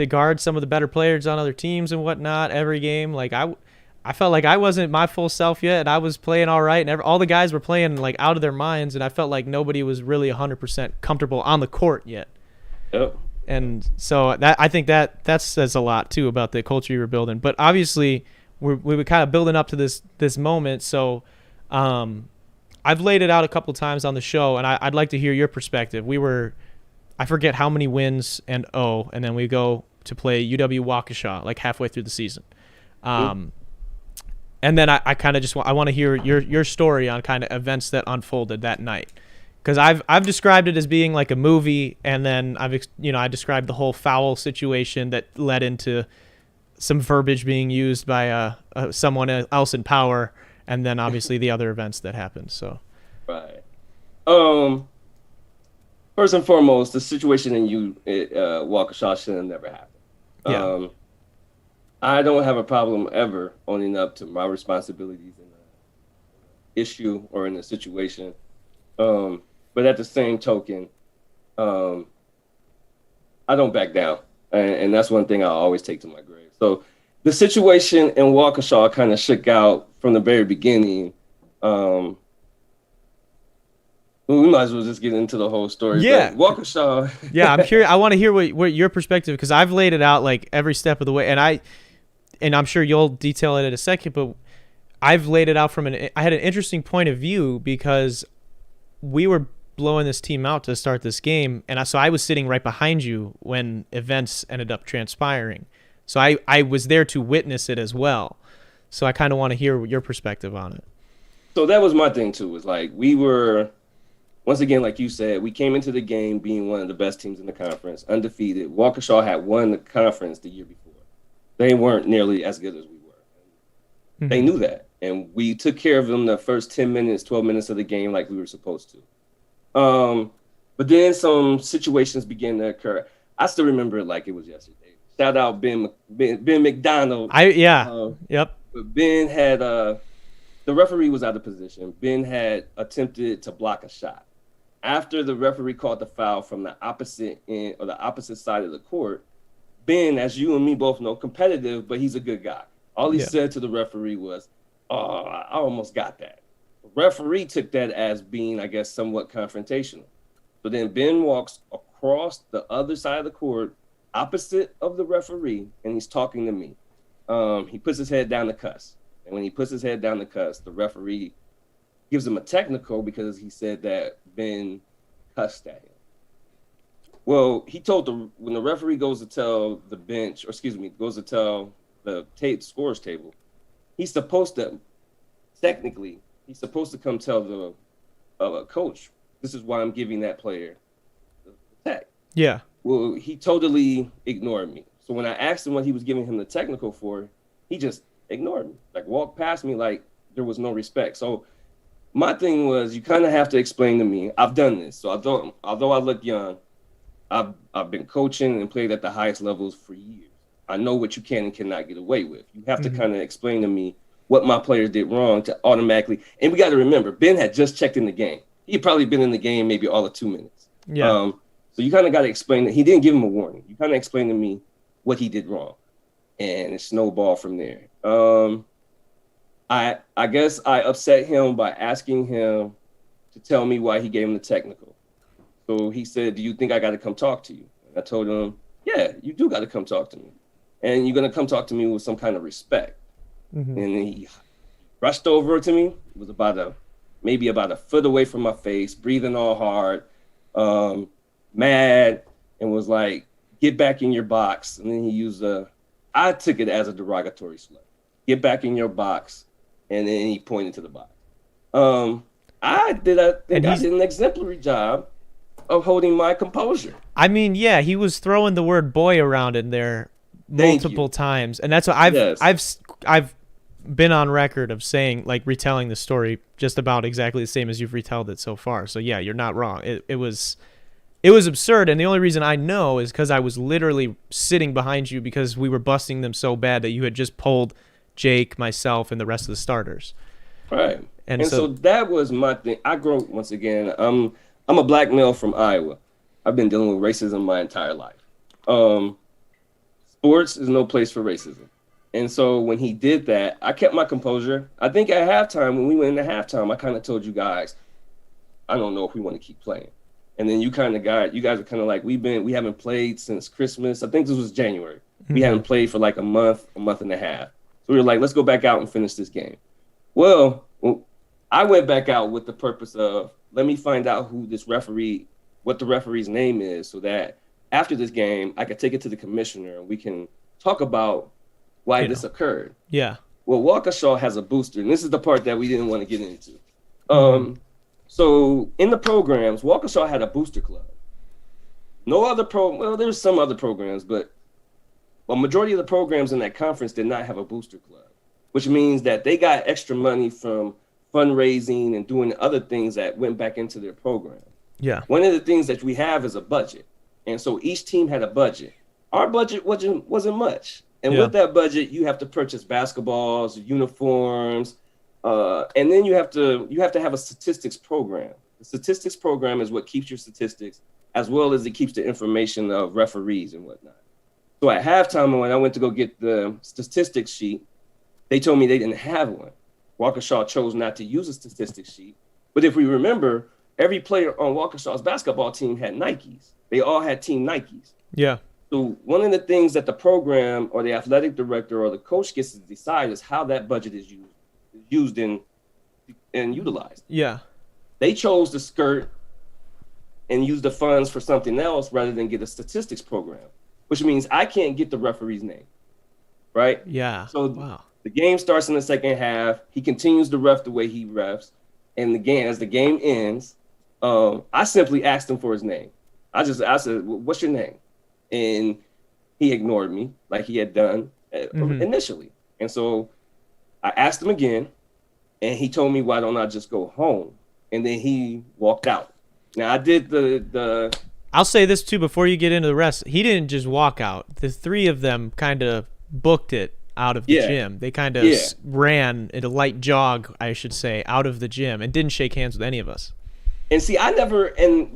guard some of the better players on other teams and whatnot every game. Like I felt like I wasn't my full self yet, and I was playing all right, and all the guys were playing like out of their minds, and I felt like nobody was really 100% comfortable on the court yet. Yep. And so I think that says a lot too about the culture you were building. But obviously we were kind of building up to this moment. So I've laid it out a couple times on the show, and I'd like to hear your perspective. I forget how many wins and then we go to play UW Waukesha like halfway through the season. And then I kind of just want to hear your story on kind of events that unfolded that night. Because I've described it as being like a movie, and then I described the whole foul situation that led into some verbiage being used by someone else in power, and then obviously the other events that happened. So, right. First and foremost, the situation in Waukesha should have never happened. Yeah. I don't have a problem ever owning up to my responsibilities in an issue or in a situation. But at the same token, I don't back down. And that's one thing I always take to my grave. So the situation in Waukesha kind of shook out from the very beginning. We might as well just get into the whole story. Yeah. But Waukesha. Yeah, I'm curious. I want to hear what your perspective, because I've laid it out like every step of the way. And I'm sure you'll detail it in a second, but I've laid it out I had an interesting point of view because we were blowing this team out to start this game, and so I was sitting right behind you when events ended up transpiring. So I was there to witness it as well. So I kind of want to hear your perspective on it. So that was my thing too. Was like we were, once again, like you said, we came into the game being one of the best teams in the conference, undefeated. Waukesha had won the conference the year before. They weren't nearly as good as we were. Mm-hmm. They knew that. And we took care of them the first 10 minutes, 12 minutes of the game like we were supposed to. But then some situations began to occur. I still remember it like it was yesterday. Shout out Ben McDonald. Yep. But Ben had the referee was out of position. Ben had attempted to block a shot. After the referee called the foul from the opposite end or the opposite side of the court, Ben, as you and me both know, competitive, but he's a good guy. All he said to the referee was, "Oh, I almost got that." The referee took that as being, I guess, somewhat confrontational. So then Ben walks across the other side of the court, opposite of the referee, and he's talking to me. He puts his head down to cuss. And when he puts his head down to cuss, the referee gives him a technical because he said that Ben cussed at him. Well, he told when the referee goes to tell the bench, goes to tell the scores table, he's supposed to come tell the coach, this is why I'm giving that player the tech. Yeah. Well, he totally ignored me. So when I asked him what he was giving him the technical for, he just ignored me, like walked past me like there was no respect. So my thing was, you kind of have to explain to me. I've done this. So although I look young, I've been coaching and played at the highest levels for years. I know what you can and cannot get away with. You have to kind of explain to me what my players did wrong to automatically. And we got to remember, Ben had just checked in the game. He had probably been in the game maybe all of 2 minutes. Yeah. So you kind of got to explain that he didn't give him a warning. You kind of explain to me what he did wrong, and it snowballed from there. I guess I upset him by asking him to tell me why he gave him the technical. So he said, "Do you think I got to come talk to you?" And I told him, "Yeah, you do got to come talk to me, and you're gonna come talk to me with some kind of respect." And he rushed over to me. It was about a maybe about a foot away from my face, breathing all hard, mad, and was like, "Get back in your box." And then he used I took it as a derogatory slur. "Get back in your box," and then he pointed to the box. I did an exemplary job of holding my composure. I mean, yeah, he was throwing the word "boy" around in there multiple times, and that's what I've been on record of saying, like, retelling the story just about exactly the same as you've retold it so far. So yeah, you're not wrong. It was absurd, and the only reason I know is because I was literally sitting behind you because we were busting them so bad that you had just pulled Jake, myself, and the rest of the starters. Right. And so that was my thing. I grew up, once again, I'm a black male from Iowa. I've been dealing with racism my entire life. Sports is no place for racism. And so when he did that, I kept my composure. I think at halftime, when we went into halftime, I kind of told you guys, I don't know if we want to keep playing. And then you guys are kind of like, we haven't played since Christmas. I think this was January. We haven't played for like a month and a half. So we were like, let's go back out and finish this game. Well, I went back out with the purpose of, let me find out what the referee's name is, so that after this game, I could take it to the commissioner and we can talk about why this occurred. Yeah. Well, Waukesha has a booster, and this is the part that we didn't want to get into. So in the programs, Waukesha had a booster club. No other there's some other programs, but a majority of the programs in that conference did not have a booster club, which means that they got extra money from fundraising and doing other things that went back into their program. Yeah. One of the things that we have is a budget. And so each team had a budget. Our budget wasn't much. And with that budget, you have to purchase basketballs, uniforms, and then you have to have a statistics program. The statistics program is what keeps your statistics, as well as it keeps the information of referees and whatnot. So at halftime, when I went to go get the statistics sheet, they told me they didn't have one. Waukesha chose not to use a statistics sheet. But if we remember, every player on Waukesha's basketball team had Nikes. They all had team Nikes. Yeah. So one of the things that the program or the athletic director or the coach gets to decide is how that budget is used and utilized. Yeah. They chose to skirt and use the funds for something else rather than get a statistics program, which means I can't get the referee's name, right? Yeah. So the game starts in the second half. He continues to ref the way he refs. And as the game ends, I simply asked him for his name. I said, "What's your name?" And he ignored me like he had done initially. And so I asked him again, and he told me, "Why don't I just go home?" And then he walked out. Now I did the I'll say this too before you get into the rest. He didn't just walk out. The three of them kind of booked it out of the gym. They kind of ran in a light jog, I should say, out of the gym and didn't shake hands with any of us. And see, and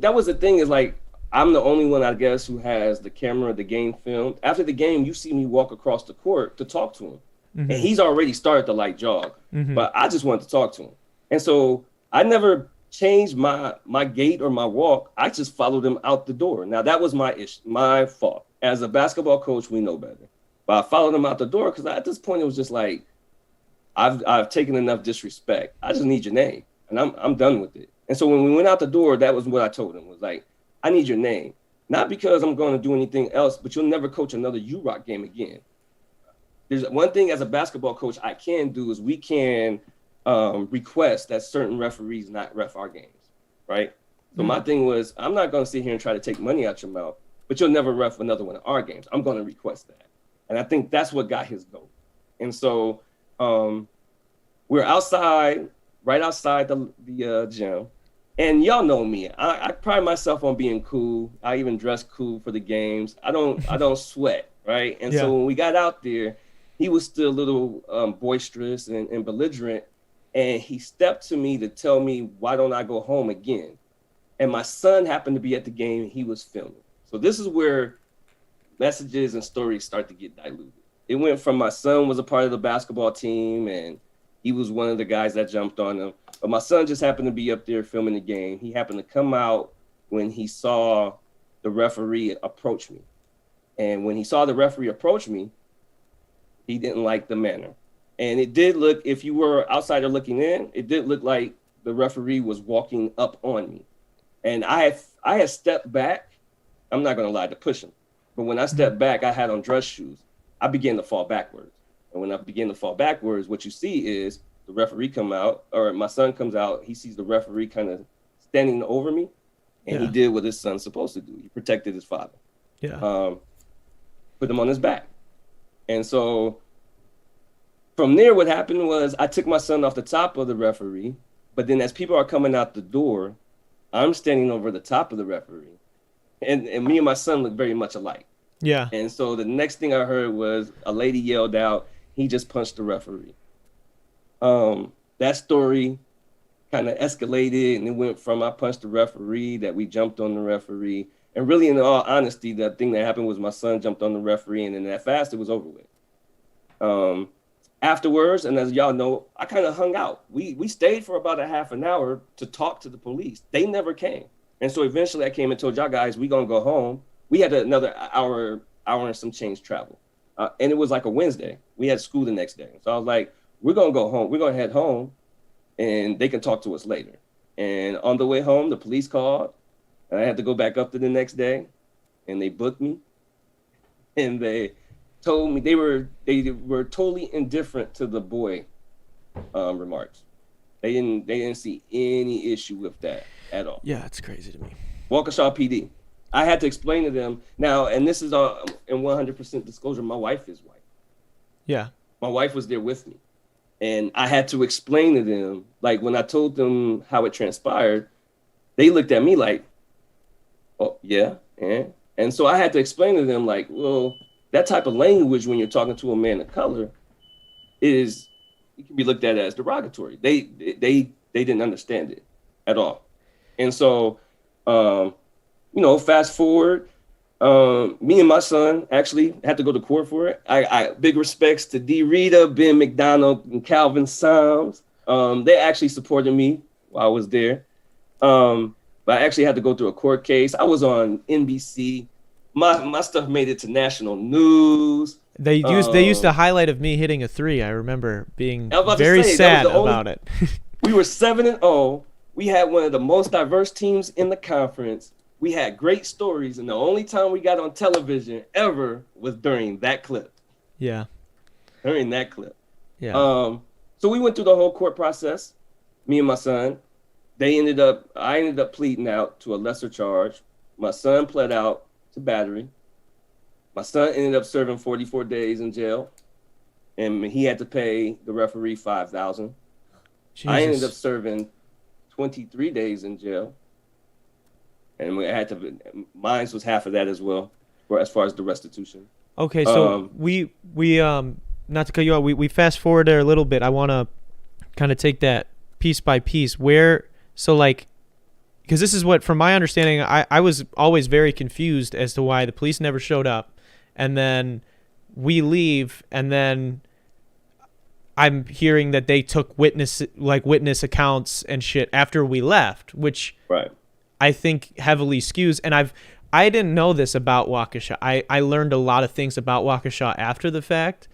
that was the thing, is like, I'm the only one, I guess, who has the camera, the game filmed. After the game, you see me walk across the court to talk to him. And he's already started the light jog, but I just wanted to talk to him. And so I never changed my gait or my walk. I just followed him out the door. Now that was my fault. As a basketball coach, we know better. But I followed him out the door because at this point it was just like, I've taken enough disrespect. I just need your name, and I'm done with it. And so when we went out the door, that was what I told him, was like, I need your name. Not because I'm going to do anything else, but you'll never coach another UROC game again. There's one thing as a basketball coach I can do is we can request that certain referees not ref our games, right? So my thing was, I'm not going to sit here and try to take money out your mouth, but you'll never ref another one of our games. I'm going to request that. And I think that's what got his goal. And so we're outside, right outside the gym. And y'all know me. I pride myself on being cool. I even dress cool for the games. I don't sweat, right? And so when we got out there, he was still a little boisterous and belligerent. And he stepped to me to tell me, why don't I go home again? And my son happened to be at the game, and he was filming. So this is where messages and stories start to get diluted. It went from my son was a part of the basketball team, and he was one of the guys that jumped on him. But my son just happened to be up there filming the game. He happened to come out when he saw the referee approach me. And when he saw the referee approach me, he didn't like the manner. And it did look, if you were outsider looking in, it did look like the referee was walking up on me, and I had stepped back. I'm not gonna lie, to push him, but when I stepped back, I had on dress shoes. I began to fall backwards, and when I began to fall backwards, what you see is the referee come out, or my son comes out. He sees the referee kind of standing over me, and he did what his son's supposed to do. He protected his father. Yeah. Put him on his back, and so from there, what happened was I took my son off the top of the referee, but then as people are coming out the door, I'm standing over the top of the referee, and me and my son look very much alike. Yeah. And so the next thing I heard was a lady yelled out, "He just punched the referee." That story kind of escalated, and it went from I punched the referee, that we jumped on the referee, and really, in all honesty, the thing that happened was my son jumped on the referee, and then that fast, it was over with. Afterwards, and as y'all know, I kind of hung out. We stayed for about a half an hour to talk to the police. They never came. And so eventually I came and told y'all guys, we gonna go home. We had another hour and some change travel. And it was like a Wednesday. We had school the next day. So I was like, we're gonna go home. We're gonna head home and they can talk to us later. And on the way home, the police called and I had to go back up to the next day and they booked me. And they told me they were totally indifferent to the boy remarks. They didn't see any issue with that at all. Yeah, it's crazy to me. Waukesha PD. I had to explain to them now, and this is in 100% disclosure. My wife is white. Yeah. My wife was there with me, and I had to explain to them, like when I told them how it transpired, they looked at me like, "Oh yeah," and so I had to explain to them like, well, that type of language when you're talking to a man of color it can be looked at as derogatory. They didn't understand it at all. And so, fast forward, me and my son actually had to go to court for it. I big respects to D. Rita, Ben McDonald, and Calvin Symes. They actually supported me while I was there. But I actually had to go through a court case. I was on NBC. My stuff made it to national news. They used a highlight of me hitting a 3. I remember being very sad about it. We were 7-0. We had one of the most diverse teams in the conference. We had great stories, and the only time we got on television ever was during that clip. Yeah. During that clip. Yeah. So we went through the whole court process, me and my son. I ended up pleading out to a lesser charge. My son pled out to battery. My son ended up serving 44 days in jail, and he had to pay the referee $5,000. I ended up serving 23 days in jail, and mine was half of that as well, as far as the restitution. Okay, so we not to cut you off, we fast forward there a little bit. I want to kind of take that piece by piece. Because this is what, from my understanding, I was always very confused as to why the police never showed up, and then we leave, and then I'm hearing that they took witness accounts and shit after we left, which right. I think heavily skews. And I didn't know this about Waukesha. I learned a lot of things about Waukesha after the fact,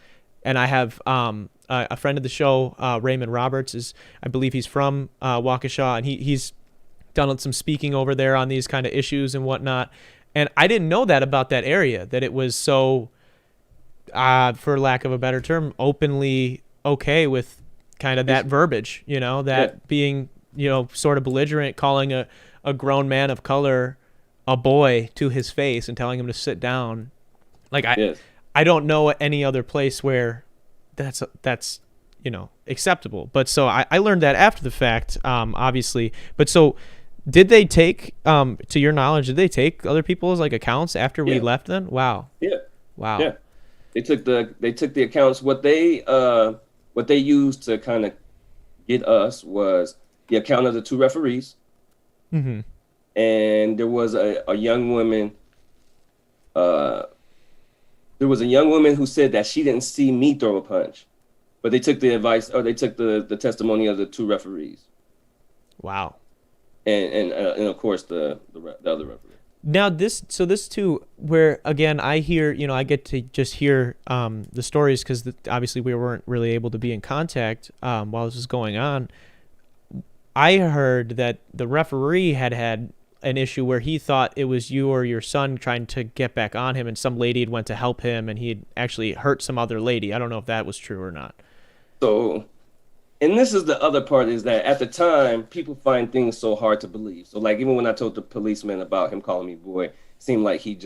and I have a friend of the show, Raymond Roberts, I believe he's from Waukesha, and he's done some speaking over there on these kind of issues and whatnot. And I didn't know that about that area, that it was so, for lack of a better term, openly okay with kind of that verbiage, being, sort of belligerent, calling a grown man of color a boy to his face and telling him to sit down. Like, I don't know any other place where that's acceptable. But so I learned that after the fact, obviously. But so did they take, to your knowledge, did they take other people's accounts after we left then? Wow. Yeah. Wow. Yeah. They took the accounts. What they used to kind of get us was the account of the 2 referees. Mm-hmm. And there was a young woman. There was a young woman who said that she didn't see me throw a punch, but they took the advice, or they took the testimony of the 2 referees. Wow. And of course the other referee. Now this too, where again I hear, I get to just hear the stories because obviously we weren't really able to be in contact while this was going on. I heard that the referee had an issue where he thought it was you or your son trying to get back on him, and some lady had went to help him, and he had actually hurt some other lady. I don't know if that was true or not. So, and this is the other part, is that at the time, people find things so hard to believe. So, like, even when I told the policeman about him calling me boy, it seemed like it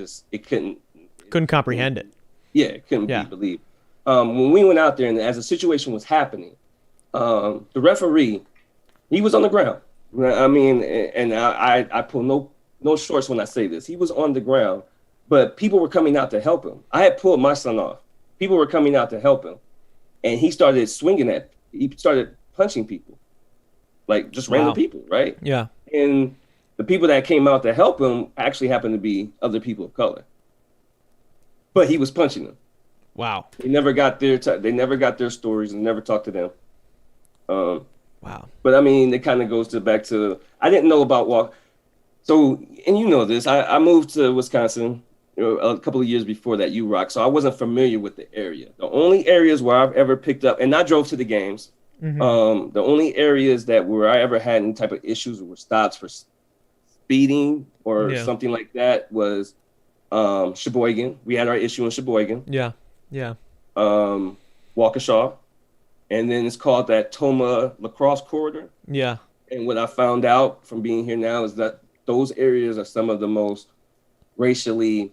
Couldn't comprehend it. Yeah, it couldn't be believed. When we went out there and as the situation was happening, the referee, he was on the ground. I mean, and I pull no shorts when I say this. He was on the ground, but people were coming out to help him. I had pulled my son off. People were coming out to help him, and he started he started punching people, like just random people, right? Yeah. And the people that came out to help him actually happened to be other people of color, but he was punching them. Wow. They never got their stories and never talked to them. Wow. But I mean, it kind of goes back to, I didn't know about walk. So, and you know this, I moved to Wisconsin a couple of years before that, URock. So I wasn't familiar with the area. The only areas where I've ever picked up, and I drove to the games. Mm-hmm. The only areas where I ever had any type of issues or stops for speeding or something like that was Sheboygan. We had our issue in Sheboygan. Yeah. Yeah. Waukesha. And then it's called that Toma Lacrosse Corridor. Yeah. And what I found out from being here now is that those areas are some of the most racially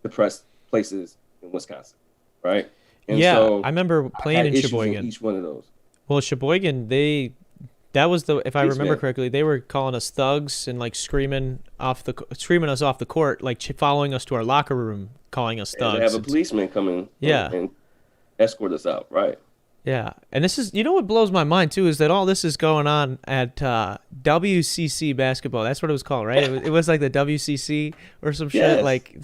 depressed places in Wisconsin, right? And so I remember playing in Sheboygan. In each one of those. Well, Sheboygan, if I remember correctly, they were calling us thugs and like screaming us off the court, like following us to our locker room, calling us thugs. And they have a policeman come in and escort us out, right? Yeah, and this is, what blows my mind too is that all this is going on at WCC basketball. That's what it was called, right? It was like the WCC or some shit, like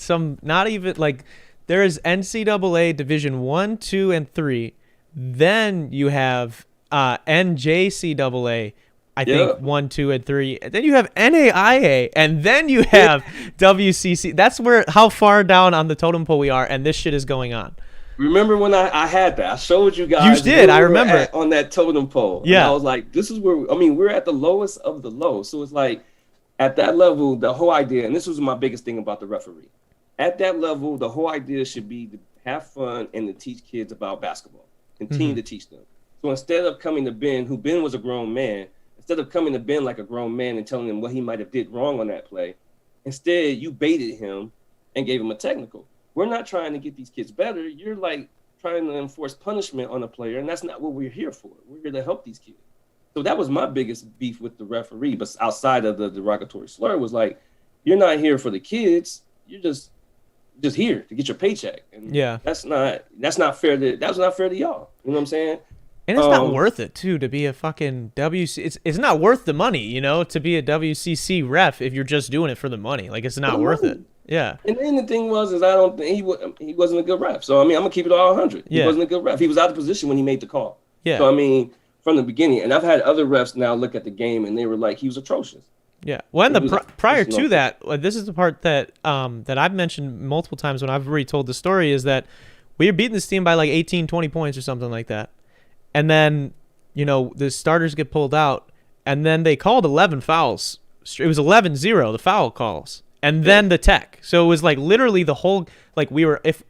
not even like there is NCAA Division 1, 2, and 3. Then you have NJCAA, I think 1, 2, and 3. And then you have NAIA, and then you have WCC. That's how far down on the totem pole we are, and this shit is going on. Remember when I had that? I showed you guys. You did. I remember on that totem pole. Yeah. And I was like, this is where we're at the lowest of the low. So it's like at that level, the whole idea, and this was my biggest thing about the referee. At that level, the whole idea should be to have fun and to teach kids about basketball. Continue to teach them. So instead of coming to Ben, who Ben was a grown man, instead of coming to Ben like a grown man and telling him what he might have did wrong on that play, instead you baited him and gave him a technical. We're not trying to get these kids better. You're like trying to enforce punishment on a player, and that's not what we're here for. We're here to help these kids. So that was my biggest beef with the referee, but outside of the derogatory slur, was like, you're not here for the kids. You're just here to get your paycheck. And that's not fair to y'all. You know what I'm saying? And it's not worth it too to be a fucking WC. It's not worth the money, to be a WCC ref if you're just doing it for the money. Like, it's not worth it. Yeah. And then the thing was, I don't think he wasn't a good ref. So I mean, I'm gonna keep it all 100. He wasn't a good ref. He was out of position when he made the call. Yeah. So I mean, from the beginning, and I've had other refs now look at the game and they were like, he was atrocious. Yeah. Well, and prior to that, this is the part that I've mentioned multiple times when I've already told the story, is that we were beating this team by like 18, 20 points or something like that. And then, the starters get pulled out, and then they called 11 fouls. It was 11-0, the foul calls. And then the tech. So it was like literally the whole, like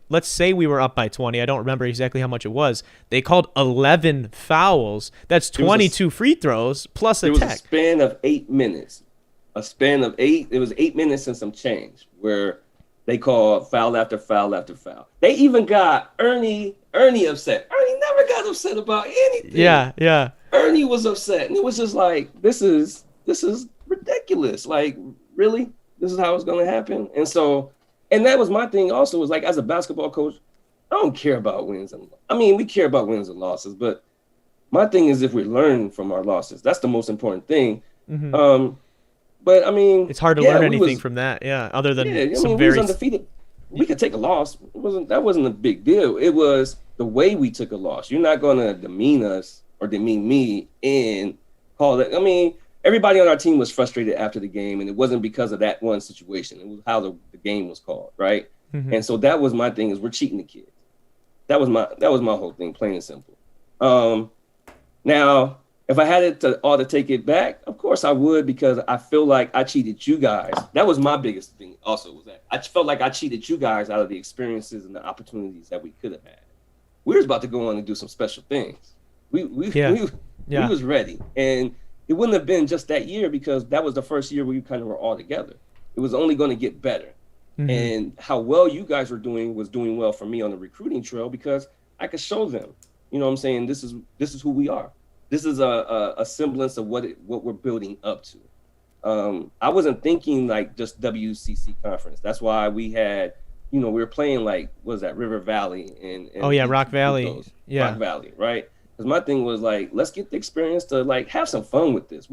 let's say we were up by 20. I don't remember exactly how much it was. They called 11 fouls. That's 22 free throws plus a tech. It was a span of 8 minutes. It was 8 minutes and some change where they called foul after foul after foul. They even got Ernie upset. Ernie never got upset about anything. Yeah. Ernie was upset. And it was just like, this is ridiculous. Like, really? This is how it's going to happen. And so, and that was my thing also, was like, as a basketball coach, I don't care about wins. We care about wins and losses, but my thing is if we learn from our losses, that's the most important thing. Mm-hmm. But I mean, it's hard to learn anything from that. Yeah. Other than we was undefeated. We could take a loss. That wasn't a big deal. It was the way we took a loss. You're not going to demean us or demean me and call it. I mean, everybody on our team was frustrated after the game, and it wasn't because of that one situation. It was how the game was called, right? Mm-hmm. And so that was my thing, is we're cheating the kids. That was my whole thing, plain and simple. Now, If I had it to take it back, of course I would, because I feel like I cheated you guys. That was my biggest thing. Also, was that I felt like I cheated you guys out of the experiences and the opportunities that we could have had. We was about to go on and do some special things. We was ready, and it wouldn't have been just that year, because that was the first year we kind of were all together. It was only going to get better. Mm-hmm. And how well you guys were doing was doing well for me on the recruiting trail, because I could show them, you know what I'm saying, this is who we are. This is a semblance of what we're building up to. I wasn't thinking like just WCC conference. That's why we had, we were playing like, what was that, River Valley and Rock Valley. Rock Valley, right? Because my thing was like, let's get the experience to like have some fun with this.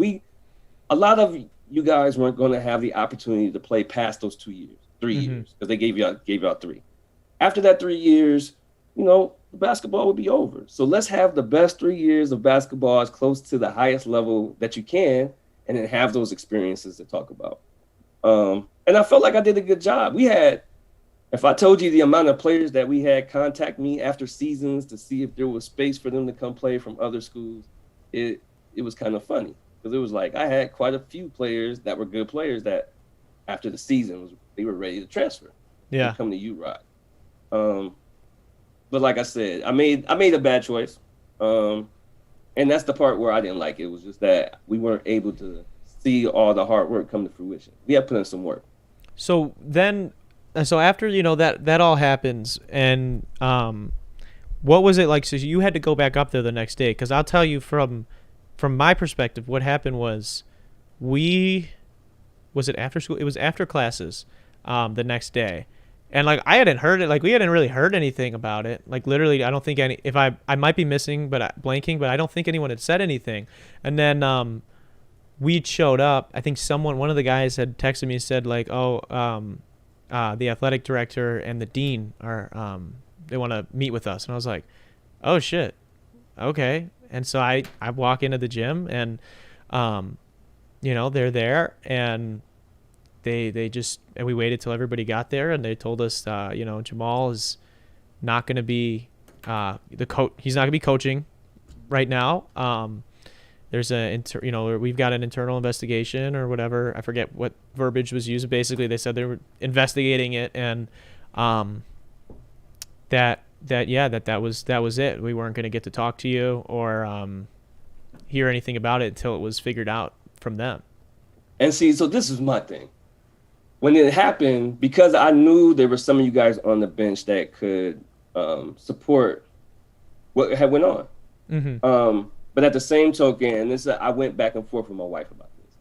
A lot of you guys weren't going to have the opportunity to play past those 2 years, 3 years, because they gave you out 3. After that 3 years, basketball would be over. So let's have the best 3 years of basketball as close to the highest level that you can, and then have those experiences to talk about. And I felt like I did a good job. If I told you the amount of players that we had contact me after seasons to see if there was space for them to come play from other schools, it was kind of funny, because it was like I had quite a few players that were good players that after the season they were ready to transfer. Yeah. Come to UROC. But like I said, I made a bad choice, and that's the part where I didn't like it. It was just that we weren't able to see all the hard work come to fruition. We had put in some work. So after that all happens, and what was it like? So you had to go back up there the next day, because I'll tell you from my perspective, what happened was was it after school? It was after classes, the next day. And like I hadn't heard it, like we hadn't really heard anything about it. Like literally, I don't think I might be missing, blanking, but I don't think anyone had said anything. And then we showed up. I think one of the guys had texted me and said like, the athletic director and the dean are they want to meet with us. And I was like, oh shit, okay. And so I walk into the gym, and they're there, and and we waited till everybody got there, and they told us, Jamal is not going to be the coach. He's not going to be coaching right now. There's we've got an internal investigation or whatever. I forget what verbiage was used. Basically, they said they were investigating it, and that was it. We weren't going to get to talk to you or hear anything about it until it was figured out from them. And see, so this is my thing. When it happened, because I knew there were some of you guys on the bench that could support what had went on. Mm-hmm. But at the same token, I went back and forth with my wife about this.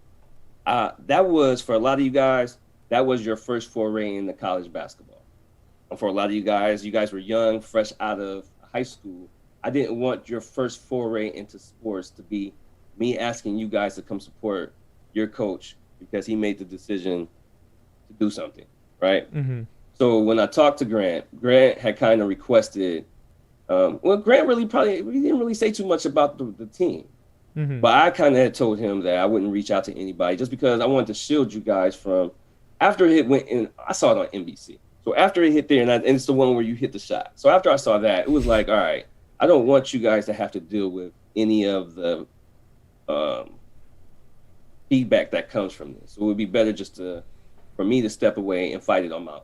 That was, for a lot of you guys, that was your first foray into college basketball. And for a lot of you guys were young, fresh out of high school. I didn't want your first foray into sports to be me asking you guys to come support your coach because he made the decision to do something, right? Mm-hmm. So when I talked to Grant had kind of requested, Grant we didn't really say too much about the team. Mm-hmm. But I kind of had told him that I wouldn't reach out to anybody just because I wanted to shield you guys from, after it went in, I saw it on NBC. So after it hit there, and it's the one where you hit the shot. So after I saw that, it was like, all right, I don't want you guys to have to deal with any of the feedback that comes from this. So it would be better just for me to step away and fight it on my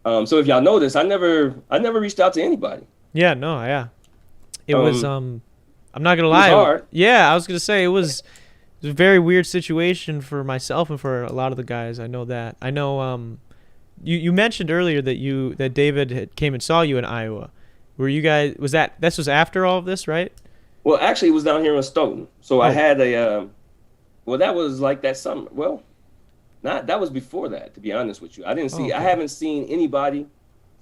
own. So if y'all notice, I never reached out to anybody. Yeah, no, yeah. It was I'm not gonna lie. It was hard. Yeah, I was gonna say it was a very weird situation for myself and for a lot of the guys. I know that. I know you mentioned earlier that David had came and saw you in Iowa. Were you guys, this was after all of this, right? Well, actually it was down here in Stoughton. So I had that was like that summer. Well, that was before that, to be honest with you. I haven't seen anybody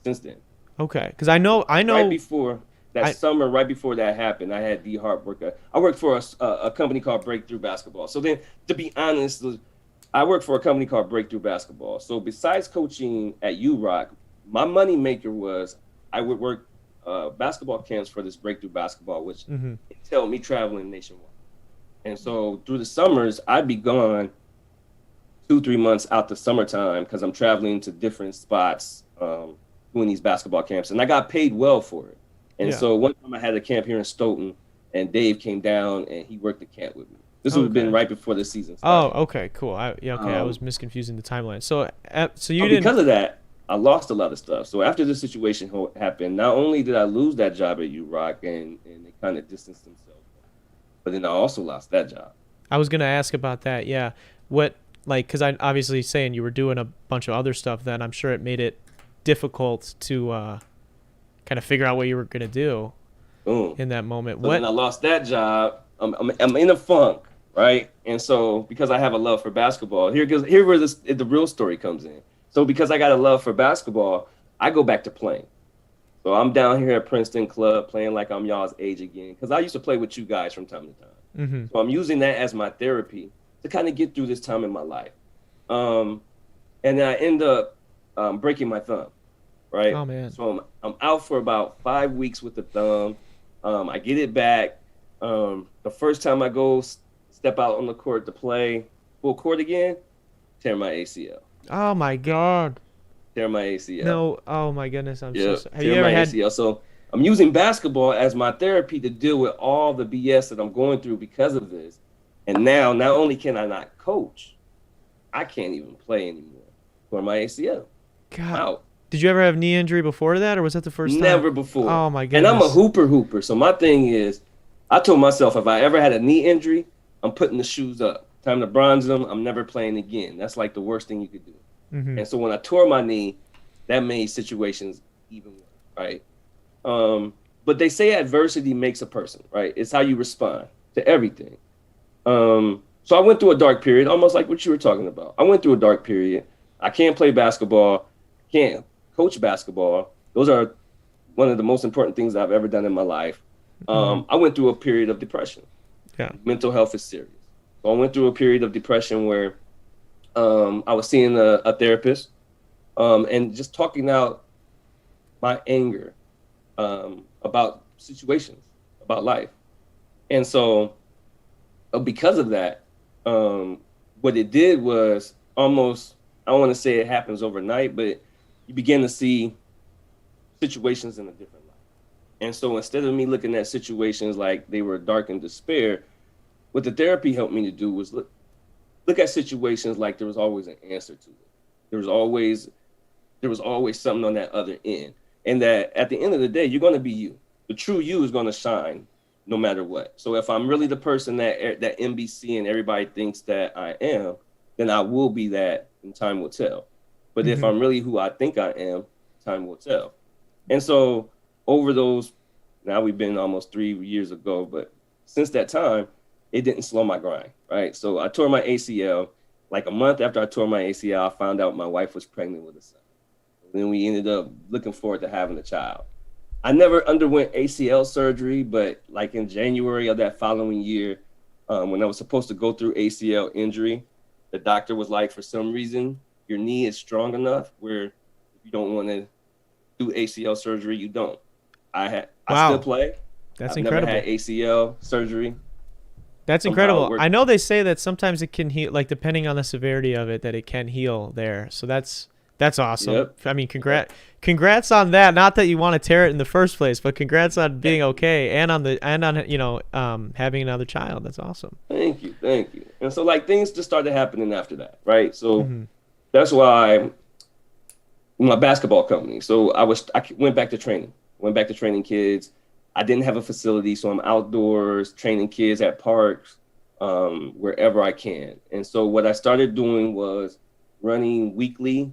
since then. Okay, because I know. Right before that summer, right before that happened, I had D Hart work. I worked for a company called Breakthrough Basketball. So then, to be honest, I worked for a company called Breakthrough Basketball. So besides coaching at UROC, my money maker was I would work basketball camps for this Breakthrough Basketball, which entailed me traveling nationwide. And so through the summers, I'd be gone 2-3 months out the summertime because I'm traveling to different spots. Doing these basketball camps, and I got paid well for it. And so one time I had a camp here in Stoughton, and Dave came down and he worked the camp with me. This would have been Okay. right before the season Oh, started. okay, cool. Okay, I was misconfusing the timeline. So you didn't. Because of that, I lost a lot of stuff. So after this situation happened, not only did I lose that job at URock and they kind of distanced themselves, but then I also lost that job. I was gonna ask about that. Yeah, what like because I obviously saying you were doing a bunch of other stuff. Then I'm sure it made it difficult to kind of figure out what you were gonna do Boom. in that moment. So then What? I lost that job. I'm in a funk, right? And so because I have a love for basketball, here where the real story comes in. So because I got a love for basketball, I go back to playing. So I'm down here at Princeton Club playing like I'm y'all's age again because I used to play with you guys from time to time. Mm-hmm. So I'm using that as my therapy to kind of get through this time in my life. Um, and then I end up breaking my thumb, right? Oh man. So I'm out for about 5 weeks with the thumb. I get it back. The first time I go step out on the court to play full court again, tear my ACL. Oh my God. Tear my ACL. No. Oh my goodness. I'm so Yeah, sorry. Have you tear ever my had? ACL. So I'm using basketball as my therapy to deal with all the BS that I'm going through because of this. And now, not only can I not coach, I can't even play anymore for my ACL. I'm God. out. Did you ever have knee injury before that, or was that the first time? Never before. Oh my And I'm a goodness. hooper. So my thing is, I told myself if I ever had a knee injury, I'm putting the shoes up. Time to bronze them. I'm never playing again. That's like the worst thing you could do. Mm-hmm. And so when I tore my knee, that made situations even worse, right? But they say adversity makes a person, right? It's how you respond to everything. So I went through a dark period, almost like what you were talking about. I went through a dark period. I can't play basketball, can't coach basketball. Those are one of the most important things I've ever done in my life. I went through a period of depression. Yeah. Mental health is serious. So I went through a period of depression where I was seeing a therapist and just talking out my anger about situations, about life. And so because of that, what it did was almost, I don't want to say it happens overnight, but you begin to see situations in a different light. And so instead of me looking at situations like they were dark and despair, what the therapy helped me to do was look at situations like there was always an answer to it. There was always something on that other end. And that at the end of the day, you're going to be you. The true you is going to shine no matter what. So if I'm really the person that NBC and everybody thinks that I am, then I will be that and time will tell. But if I'm really who I think I am, time will tell. And so over those, now we've been almost 3 years ago, but since that time, it didn't slow my grind, right? So I tore my ACL. Like a month after I tore my ACL, I found out my wife was pregnant with a son. And then we ended up looking forward to having a child. I never underwent ACL surgery, but like in January of that following year, when I was supposed to go through ACL injury, the doctor was like, for some reason, your knee is strong enough where if you don't want to do ACL surgery, you don't. I still play. That's I've incredible. never had ACL surgery. That's Somehow it incredible. worked. I know they say that sometimes it can heal, like depending on the severity of it, that it can heal there. So that's awesome. Yep. I mean, congrats on that. Not that you want to tear it in the first place, but congrats on being okay and on having another child. That's awesome. Thank you. And so like things just started happening after that, right? So that's why my basketball company. So I went back to training kids. I didn't have a facility, so I'm outdoors training kids at parks, wherever I can. And so what I started doing was running weekly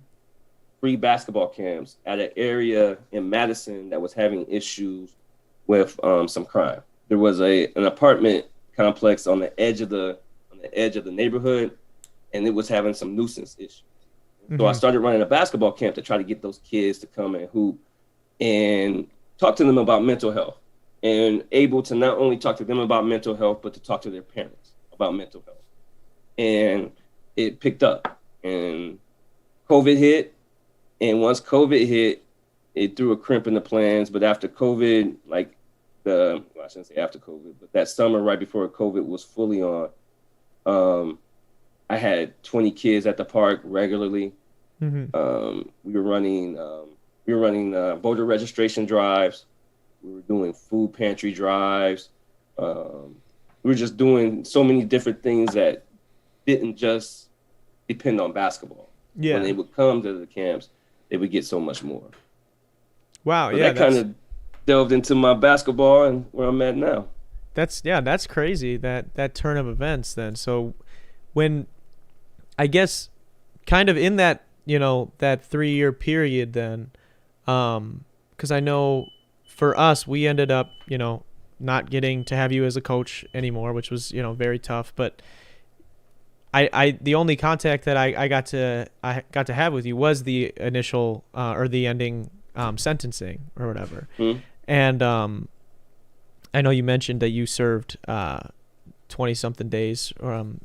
free basketball camps at an area in Madison that was having issues with some crime. There was an apartment complex on the edge of the neighborhood, and it was having some nuisance issues. So I started running a basketball camp to try to get those kids to come and hoop and talk to them about mental health, and able to not only talk to them about mental health, but to talk to their parents about mental health. And it picked up, and COVID hit. And once COVID hit, it threw a crimp in the plans. But after COVID, I shouldn't say after COVID, but that summer right before COVID was fully on, I had 20 kids at the park regularly. We were running voter registration drives. We were doing food pantry drives. We were just doing so many different things that didn't just depend on basketball. Yeah. When they would come to the camps, they would get so much more. Wow. So Yeah. that kind of delved into my basketball and where I'm at now. That's crazy, that turn of events then. So when, I guess, kind of in that, that 3-year period then, because I know for us, we ended up, not getting to have you as a coach anymore, which was, very tough. But I the only contact that I got to have with you was the initial or the ending sentencing or whatever. Mm-hmm. And I know you mentioned that you served 20-something days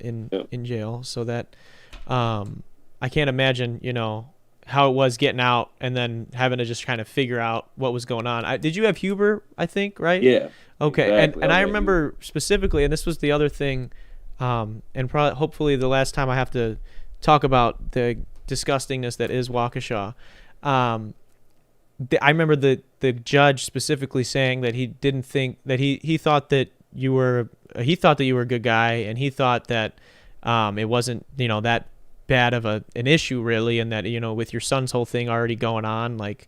in jail, so that I can't imagine, how it was getting out and then having to just kind of figure out what was going on. Did you have Huber, I think, right? Yeah. Okay. Exactly. And I remember specifically, and this was the other thing, and probably hopefully the last time I have to talk about the disgustingness that is Waukesha. I remember the judge specifically saying that he didn't think that he thought that you were a good guy, and he thought that it wasn't that bad of an issue really, and that with your son's whole thing already going on, like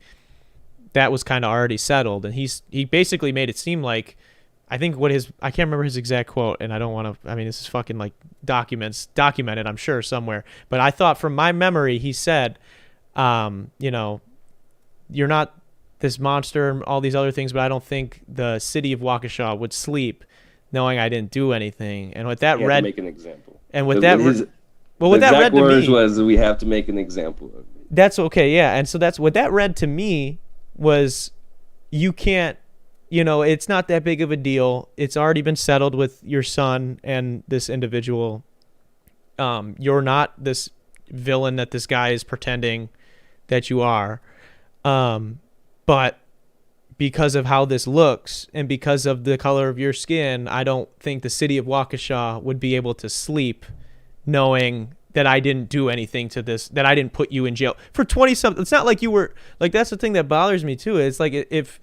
that was kind of already settled. And he basically made it seem like, I think I can't remember his exact quote, and I don't want to, I mean, this is fucking like documented, I'm sure somewhere, but I thought from my memory he said, you're not this monster and all these other things, but I don't think the city of Waukesha would sleep knowing I didn't do anything. And with that to read, make an example. And with that, what that read to me was, we have to make an example of it. That's okay, yeah. And so that's what that read to me was, you can't, it's not that big of a deal. It's already been settled with your son and this individual. You're not this villain that this guy is pretending that you are. But because of how this looks and because of the color of your skin, I don't think the city of Waukesha would be able to sleep knowing that I didn't do anything to this, that I didn't put you in jail for 20-something. It's not like you were, like, that's the thing that bothers me too. It's like, if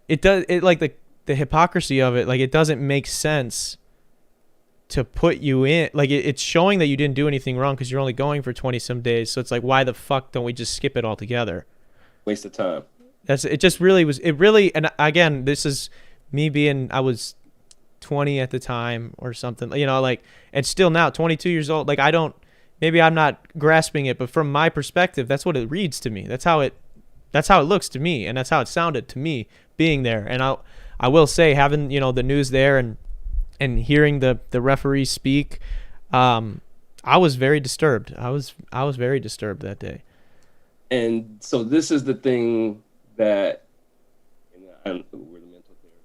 it does, it like the hypocrisy of it, like it doesn't make sense to put you in, like it's showing that you didn't do anything wrong because you're only going for 20-some days. So it's like, why the fuck don't we just skip it altogether? Waste of time. And again, this is me being, I was 20 at the time or something, like, and still now 22 years old. Like, maybe I'm not grasping it, but from my perspective, that's what it reads to me. That's how it looks to me. And that's how it sounded to me being there. And I will say, having, the news there and hearing the referee speak, I was very disturbed. I was very disturbed that day. And so this is the thing that, I don't know where the mental therapy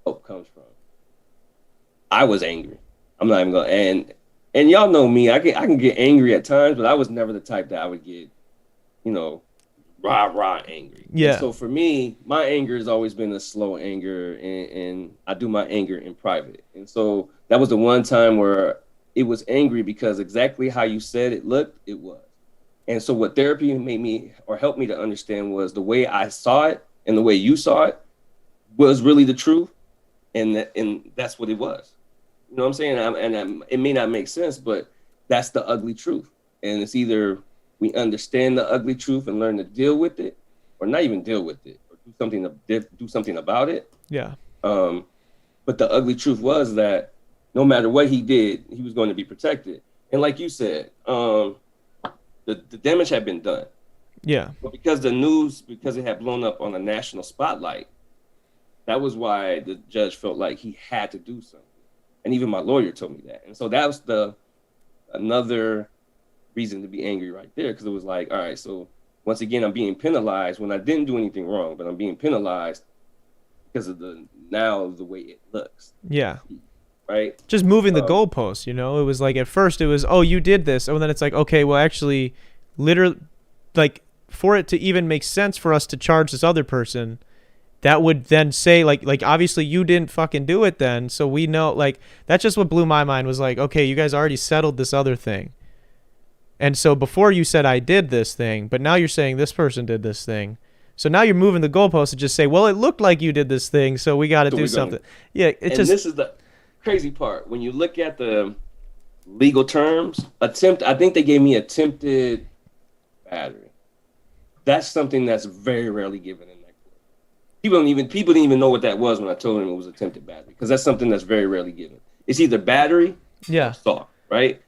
help comes from. I was angry. I'm not even gonna, and y'all know me. I can get angry at times, but I was never the type that I would get, rah angry. Yeah. And so for me, my anger has always been a slow anger, and I do my anger in private. And so that was the one time where it was angry, because exactly how you said it looked, it was. And so what therapy made me, or helped me to understand, was the way I saw it and the way you saw it was really the truth. And that's what it was. You know what I'm saying? It may not make sense, but that's the ugly truth. And it's either we understand the ugly truth and learn to deal with it, or not even deal with it, or do something about it. Yeah. But the ugly truth was that no matter what he did, he was going to be protected. And like you said, the damage had been done. Yeah. But because it had blown up on a national spotlight, that was why the judge felt like he had to do something. And even my lawyer told me that. And so that was another reason to be angry right there, because it was like, all right, so once again, I'm being penalized when I didn't do anything wrong, but I'm being penalized because of the way it looks. Yeah. Right? Just moving the goalposts, It was like, at first it was, oh, you did this. And then it's like, okay, well, actually, literally, like, for it to even make sense for us to charge this other person, that would then say, like obviously you didn't fucking do it then. So we know, like, that's just what blew my mind, was like, okay, you guys already settled this other thing. And so before you said I did this thing, but now you're saying this person did this thing. So now you're moving the goalpost to just say, well, it looked like you did this thing, so we got to do something. Yeah, this is the crazy part. When you look at the legal terms, I think they gave me attempted battery. That's something that's very rarely given in that court. People didn't even know what that was when I told them it was attempted battery, because that's something that's very rarely given. It's either battery or assault, right?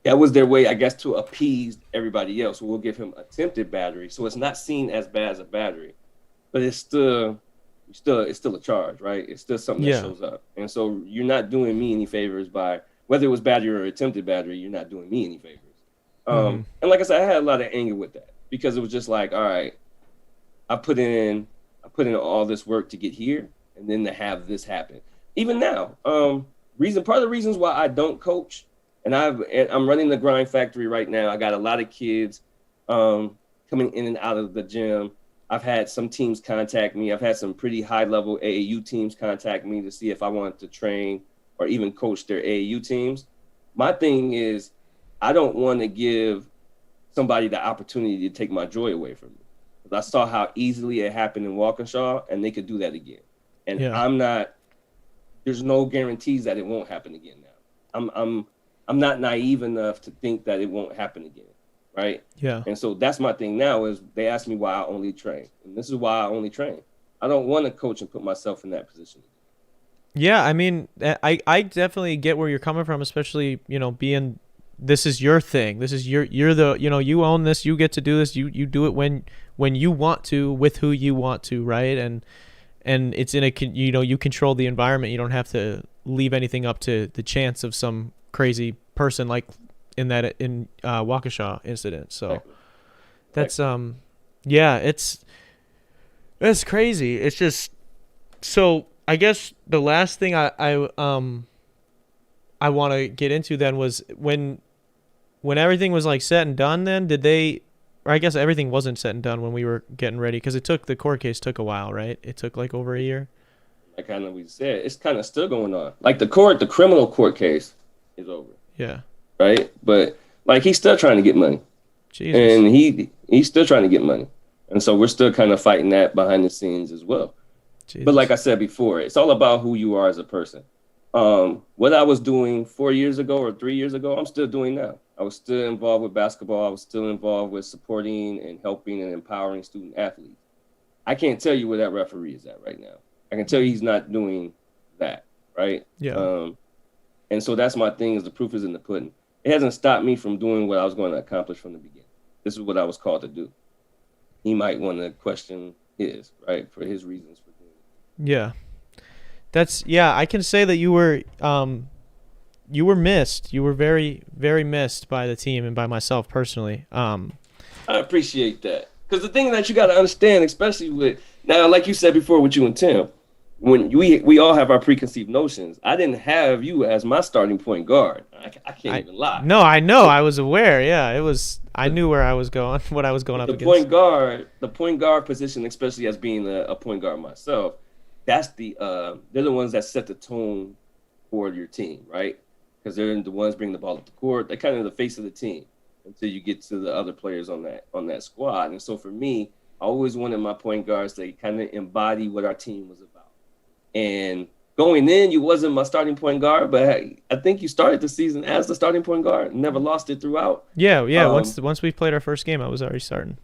That was their way, I guess, to appease everybody else. We'll give him attempted battery, so it's not seen as bad as a battery, but it's still a charge, right? It's still something that shows up, and so you're not doing me any favors by whether it was battery or attempted battery. You're not doing me any favors. And like I said, I had a lot of anger with that, because it was just like, all right, I put in all this work to get here, and then to have this happen. Even now, part of the reasons why I don't coach. And I'm running the grind factory right now. I got a lot of kids coming in and out of the gym. I've had some teams contact me. I've had some pretty high-level AAU teams contact me to see if I wanted to train or even coach their AAU teams. My thing is, I don't want to give somebody the opportunity to take my joy away from me. Because I saw how easily it happened in Waukesha, and they could do that again. And there's no guarantees that it won't happen again now. I'm not naive enough to think that it won't happen again, right? Yeah. And so that's my thing now, is they ask me why I only train. And this is why I only train. I don't want to coach and put myself in that position. Yeah, I mean, I definitely get where you're coming from, especially, being, this is your thing. This is you're the, you own this, you get to do this, you do it when you want to, with who you want to, right? And it's you control the environment. You don't have to leave anything up to the chance of some crazy person like in Waukesha incident. So that's it's crazy. It's just, so I guess the last thing I want to get into then was when everything was like set and done, then or I guess everything wasn't set and done when we were getting ready, because the court case took a while, right? It took like over a year. Like kind of we said, it's kind of still going on. Like the criminal court case is over. Yeah. Right? But like he's still trying to get money. Jesus. And he's still trying to get money. And so we're still kind of fighting that behind the scenes as well. Jesus. But like I said before, it's all about who you are as a person. What I was doing 4 years ago or 3 years ago, I'm still doing now. I was still involved with basketball. I was still involved with supporting and helping and empowering student athletes. I can't tell you where that referee is at right now. I can tell you he's not doing that, right? Yeah. And so that's my thing, is the proof is in the pudding. It hasn't stopped me from doing what I was going to accomplish from the beginning. This is what I was called to do. He might want to question his, right, for his reasons for doing it. Yeah. I can say that you were missed. You were very, very missed by the team and by myself personally. I appreciate that. Because the thing that you got to understand, especially with, now, like you said before with you and Tim, when we all have our preconceived notions. I didn't have you as my starting point guard. I can't even lie. No, I know. I was aware. Yeah, it was. I knew where I was going, what I was going up against. The point guard position, especially as being a point guard myself, that's they're the ones that set the tone for your team, right? Because they're the ones bringing the ball up the court. They're kind of the face of the team until you get to the other players on that squad. And so for me, I always wanted my point guards to kind of embody what our team was about. And going in, you wasn't my starting point guard, but I think you started the season as the starting point guard. Never lost it throughout. Yeah. Once we played our first game, I was already starting.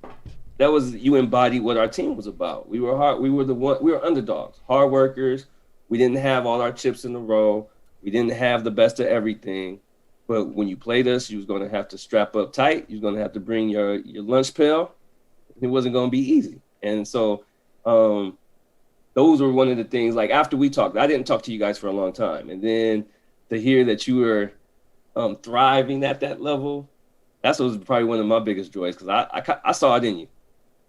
That was, you embodied what our team was about. We were hard. We were underdogs, hard workers. We didn't have all our chips in a row. We didn't have the best of everything. But when you played us, you was going to have to strap up tight. You was going to have to bring your lunch pail. It wasn't going to be easy. And so those were one of the things, like after we talked, I didn't talk to you guys for a long time. And then to hear that you were thriving at that level, that was probably one of my biggest joys, because I saw it in you.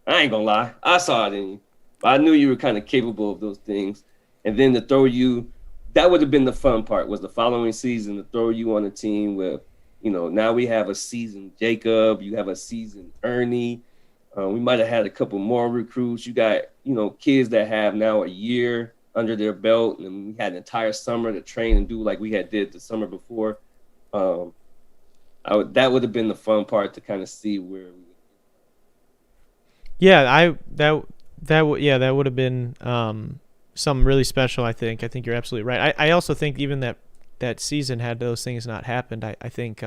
I ain't going to lie. I saw it in you. But I knew you were kind of capable of those things. And then to throw you, that would have been the fun part, was the following season to throw you on a team with, now we have a seasoned Jacob, you have a seasoned Ernie. We might have had a couple more recruits. You got, kids that have now a year under their belt, and we had an entire summer to train and do like we had did the summer before. That would have been the fun part, to kind of see where we would. Yeah, that would have been something really special. I think you're absolutely right. I also think even that season, had those things not happened, I think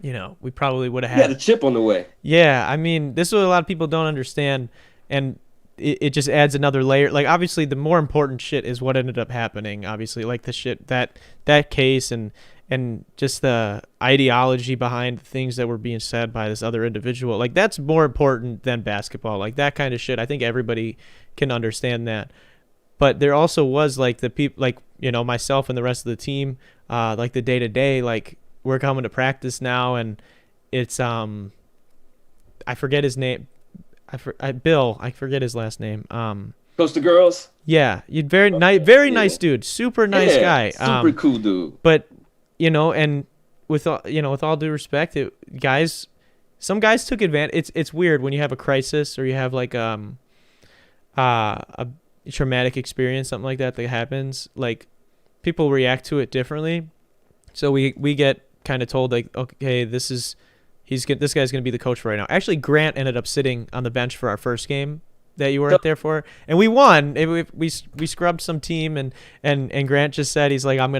we probably would have You had a had. chip on the way. Yeah, I mean, this is what a lot of people don't understand, and it just adds another layer. Like, obviously, the more important shit is what ended up happening. Obviously, like the shit that case and just the ideology behind the things that were being said by this other individual. Like, that's more important than basketball. Like, that kind of shit, I think everybody can understand that. But there also was like the people, like, myself and the rest of the team, like the day to day, like, we're coming to practice now, and it's I forget his name. Bill. I forget his last name. Coach the girls. Yeah, you very Yeah. nice dude, super nice Yeah, guy. super cool dude. But and with all due respect, some guys took advantage. It's weird when you have a crisis or you have like a traumatic experience, something like that happens. Like, people react to it differently. So we get kind of told, like, okay, this guy's gonna be the coach for right now. Actually, Grant ended up sitting on the bench for our first game that you weren't there for, and we won. We scrubbed some team, and Grant just said, he's like, I'm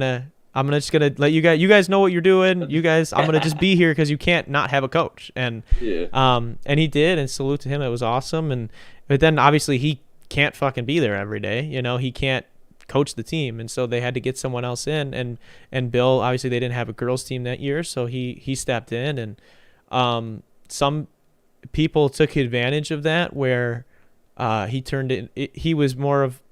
just gonna let you guys know what you're doing. You guys, I'm gonna just be here because you can't not have a coach. And and he did, and salute to him. It was awesome. But then obviously he can't fucking be there every day. He can't coach the team, and so they had to get someone else in. And Bill, obviously they didn't have a girls team that year, so he stepped in. And some people took advantage of that, where he turned it. He was more of,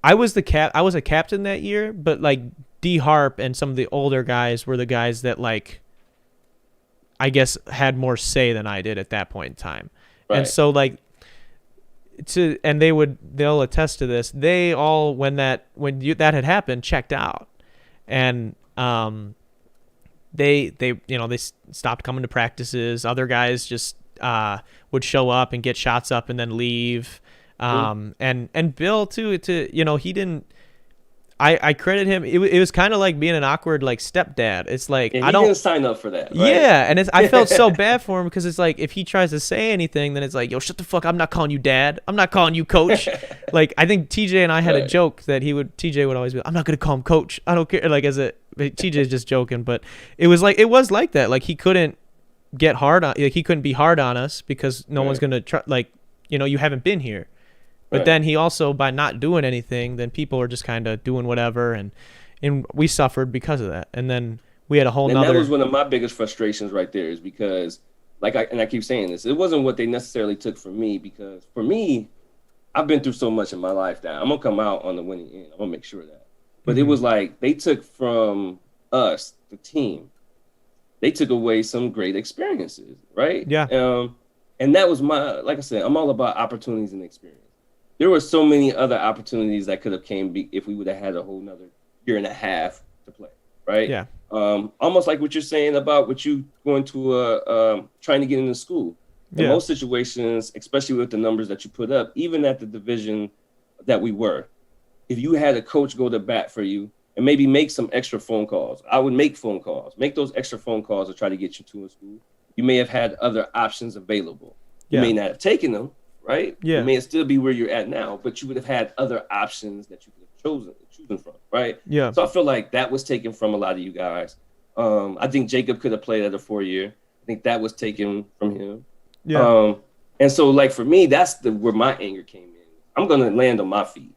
I was a captain that year, but like D Harp and some of the older guys were the guys that, like, I guess had more say than I did at that point in time. Right. And so like they'll attest to this. They all, when that had happened, checked out. And they stopped coming to practices. Other guys just would show up and get shots up and then leave. And Bill too, he didn't. I credit him. It was kind of like being an awkward, like, stepdad. It's like, I didn't sign up for that. Right? Yeah, and I felt so bad for him, because it's like, if he tries to say anything, then it's like, yo, shut the fuck. I'm not calling you dad. I'm not calling you coach. Like, I think TJ and I had a joke that TJ would always be, I'm not gonna call him coach. I don't care. Like, TJ's just joking, but it was like that. Like, he couldn't get hard on. Like, he couldn't be hard on us because no one's gonna try. Like, you haven't been here. But then he also, by not doing anything, then people are just kind of doing whatever, and we suffered because of that. And then we had a whole nother. And that was one of my biggest frustrations right there, is because, like, I keep saying this, it wasn't what they necessarily took from me, because for me, I've been through so much in my life that I'm gonna come out on the winning end. I'm gonna make sure of that. But it was like, they took from us, the team, they took away some great experiences, right? Yeah. And that was like I said, I'm all about opportunities and experience. There were so many other opportunities that could have came if we would have had a whole nother year and a half to play, right? Yeah. Almost like what you're saying about what you going to trying to get into school. In most situations, especially with the numbers that you put up, even at the division that we were, if you had a coach go to bat for you and maybe make some extra phone calls, I would make those extra phone calls to try to get you to a school. You may have had other options available. You may not have taken them. Right? Yeah. You may still be where you're at now, but you would have had other options that you could have chosen from, right? Yeah. So I feel like that was taken from a lot of you guys. I think Jacob could have played at a 4-year. I think that was taken from him. Yeah. And so, like, for me, that's where my anger came in. I'm gonna land on my feet,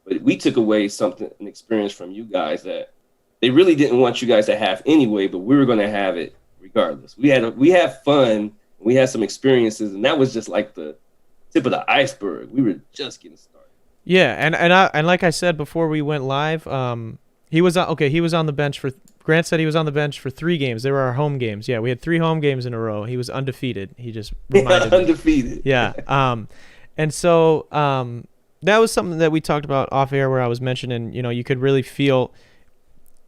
but we took away an experience from you guys that they really didn't want you guys to have anyway, but we were gonna have it regardless. We had fun, we had some experiences, and that was just like the tip of the iceberg. We were just getting started. Yeah, and like I said before we went live, he was on the bench for. Grant said he was on the bench for 3 games. They were our home games. Yeah, we had 3 home games in a row. He was undefeated. He just reminded me. Undefeated. Yeah. And so that was something that we talked about off air, where I was mentioning, you could really feel.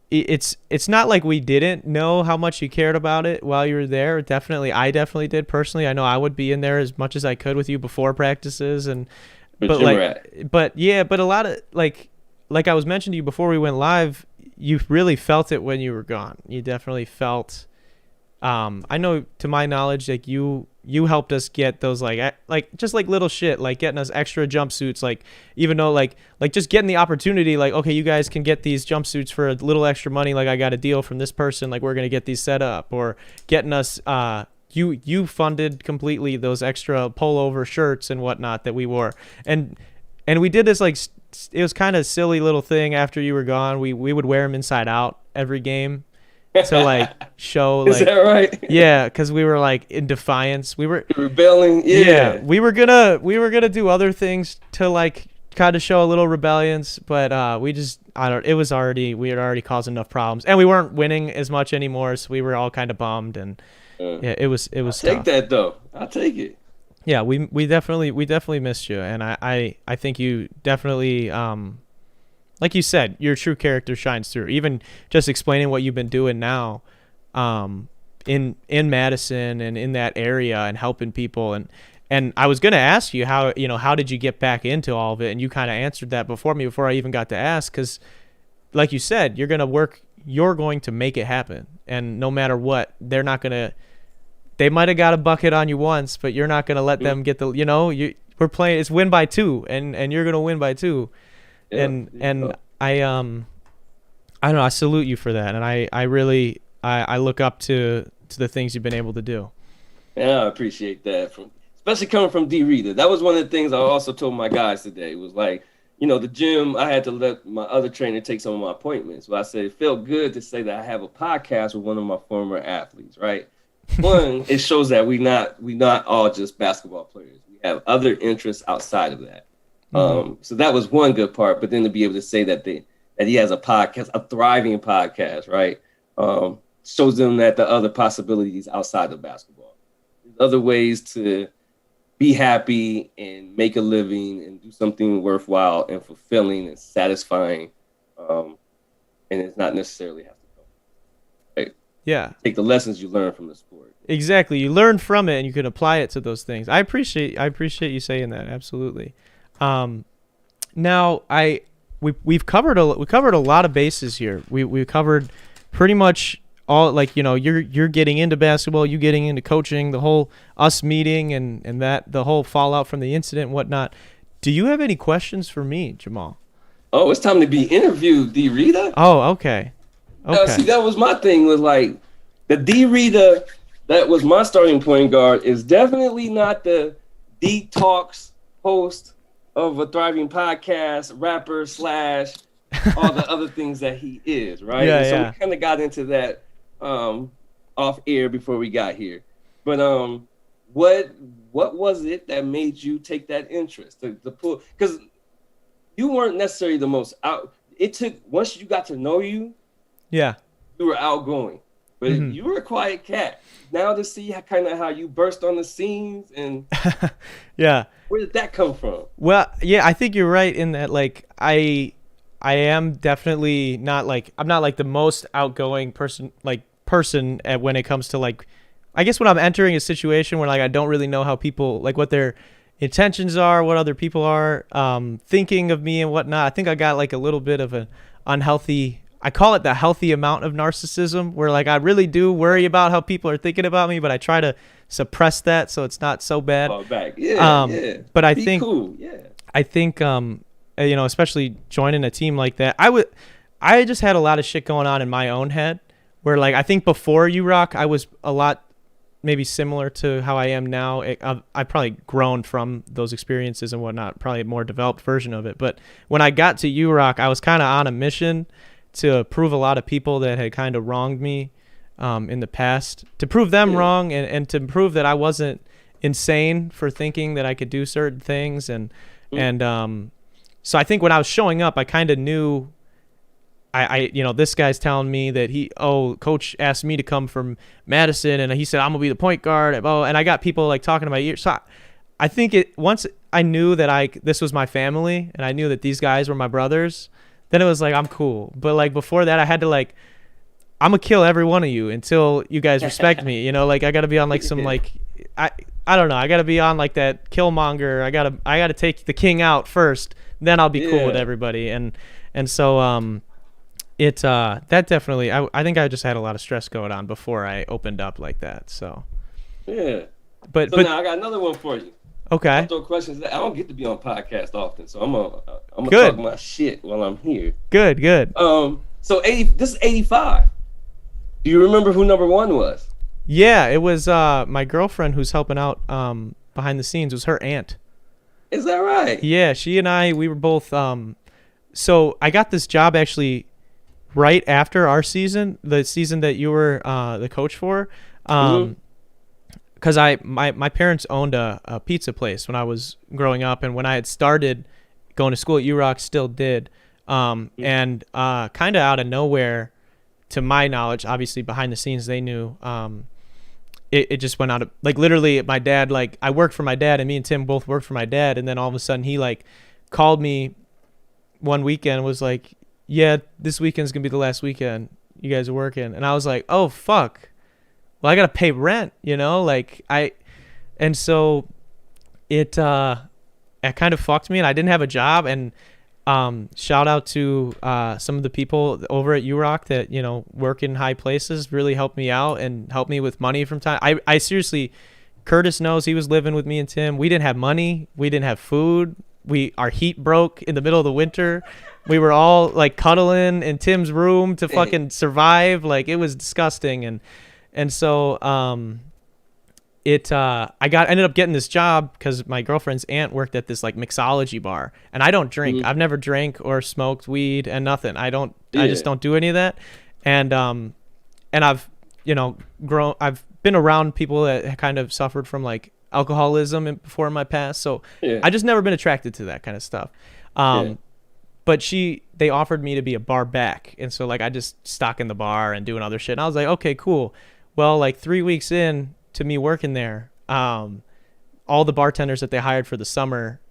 It's not like we didn't know how much you cared about it while you were there. I definitely did personally. I know I would be in there as much as I could with you before practices, but a lot of like I was mentioning to you before we went live, you really felt it when you were gone. You definitely felt I know, to my knowledge, like you helped us get those like just like little shit, like getting us extra jumpsuits, like even though like just getting the opportunity, like, okay, you guys can get these jumpsuits for a little extra money, like I got a deal from this person, like we're gonna get these set up, or getting us you funded completely those extra pullover shirts and whatnot that we wore, and we did this like it was kind of silly little thing after you were gone. We would wear them inside out every game to like show, like, is that right? Yeah, because we were like in defiance. We were rebelling. Yeah. We were gonna do other things to like kind of show a little rebellions, but we just we had already caused enough problems, and we weren't winning as much anymore, so we were all kind of bummed, and yeah, it was I'll tough. take that though. I'll take it. Yeah, we definitely missed you, and I think you definitely like you said, your true character shines through. Even just explaining what you've been doing now, in Madison and in that area, and helping people, and I was gonna ask you how did you get back into all of it, and you kind of answered that before I even got to ask, because like you said, you're going to make it happen, and no matter what, they might have got a bucket on you once, but you're not gonna let them get we're playing, it's win by 2, and you're gonna win by 2. Yeah, and I don't know, I salute you for that, and I really look up to the things you've been able to do. Yeah, I appreciate that, especially coming from D. Rita. That was one of the things I also told my guys today. It was like, the gym, I had to let my other trainer take some of my appointments. But I said it felt good to say that I have a podcast with one of my former athletes, right? One, it shows that we not all just basketball players. We have other interests outside of that. So that was one good part. But then to be able to say that he has a podcast, a thriving podcast, right? Shows them that the other possibilities outside of basketball. There's other ways to be happy and make a living and do something worthwhile and fulfilling and satisfying. And it's not necessarily have to come. Right? Yeah. Take the lessons you learn from the sport. Exactly. You learn from it and you can apply it to those things. I appreciate you saying that. Absolutely. Now we've covered a lot of bases here. We covered pretty much all, like, you're getting into basketball, you getting into coaching, the whole us meeting and that the whole fallout from the incident and whatnot. Do you have any questions for me, Jamal? Oh, it's time to be interviewed, D. Rita. Oh, okay. See, that was my thing, was like the D. Rita that was my starting point guard is definitely not the D Talks host of a thriving podcast, rapper / all the other things that he is, right? Yeah, so we kind of got into that off air before we got here. But what was it that made you take that interest? The pull, because you weren't necessarily the most out. It took, once you got to know you, yeah, you were outgoing, but you were a quiet cat. Now to see how you burst on the scenes and yeah, where did that come from? Well, yeah, I think you're right in that, like, I am definitely not like, I'm not like the most outgoing person when it comes to, like, I guess when I'm entering a situation where, like, I don't really know how people, like, what their intentions are, what other people are thinking of me and whatnot. I think I got like a little bit of an unhealthy, I call it the healthy amount of narcissism, where, like, I really do worry about how people are thinking about me, but I try to suppress that so it's not so bad. Oh, back. Yeah. But I Be think cool. Yeah. I think especially joining a team like that, I just had a lot of shit going on in my own head, where, like, I think before URock I was a lot maybe similar to how I am now. I probably grown from those experiences and whatnot, probably a more developed version of it. But when I got to URock, I was kind of on a mission to prove a lot of people that had kind of wronged me in the past, to prove them wrong, and to prove that I wasn't insane for thinking that I could do certain things. And so I think when I was showing up, I kind of knew, this guy's telling me that coach asked me to come from Madison, and he said, I'm gonna be the point guard. And I got people, like, talking to my ear. So I think once I knew that this was my family, and I knew that these guys were my brothers, then it was like, I'm cool. But, like, before that, I had to, like, I'm gonna kill every one of you until you guys respect me. Like, I gotta be on, like, some, like, I don't know, I gotta be on, like, that Killmonger. I gotta take the king out first, then I'll be cool with everybody. And so that definitely, I think I just had a lot of stress going on before I opened up like that. So Yeah. but So now I got another one for you. okay. I'll throw questions. I don't get to be on podcast often, so I'm gonna Good. talk my shit while I'm here. Good. So this is 85. Do you remember who number one was? Yeah, it was my girlfriend who's helping out behind the scenes. It was her aunt. Is that right? Yeah, she and we were both so I got this job actually right after our season, the season that you were the coach for. Because my parents owned a pizza place when I was growing up, and when I had started going to school at URock, still did. And kind of out of nowhere, to my knowledge, obviously behind the scenes they knew, it just went out of, like, literally my dad, like, I worked for my dad, and me and Tim both worked for my dad, and then all of a sudden he like called me one weekend and was like, yeah, this weekend's gonna be the last weekend you guys are working. And I was like, oh fuck, well, I gotta pay rent, like and so it kind of fucked me, and I didn't have a job. And shout out to some of the people over at URock that work in high places, really helped me out and helped me with money from time. I seriously, Curtis knows, he was living with me and Tim. We didn't have money, we didn't have food, our heat broke in the middle of the winter. We were all like cuddling in Tim's room to fucking survive. Like, it was disgusting. And so I ended up getting this job because my girlfriend's aunt worked at this like mixology bar, and I don't drink. Mm-hmm. I've never drank or smoked weed and nothing. I just don't do any of that. And I've I've been around people that kind of suffered from like alcoholism before in my past, so I just never been attracted to that kind of stuff. But they offered me to be a bar back, and so like I just stock in the bar and doing other shit. And I was like, okay, cool. Well, like 3 weeks in to me working there, all the bartenders that they hired for the summer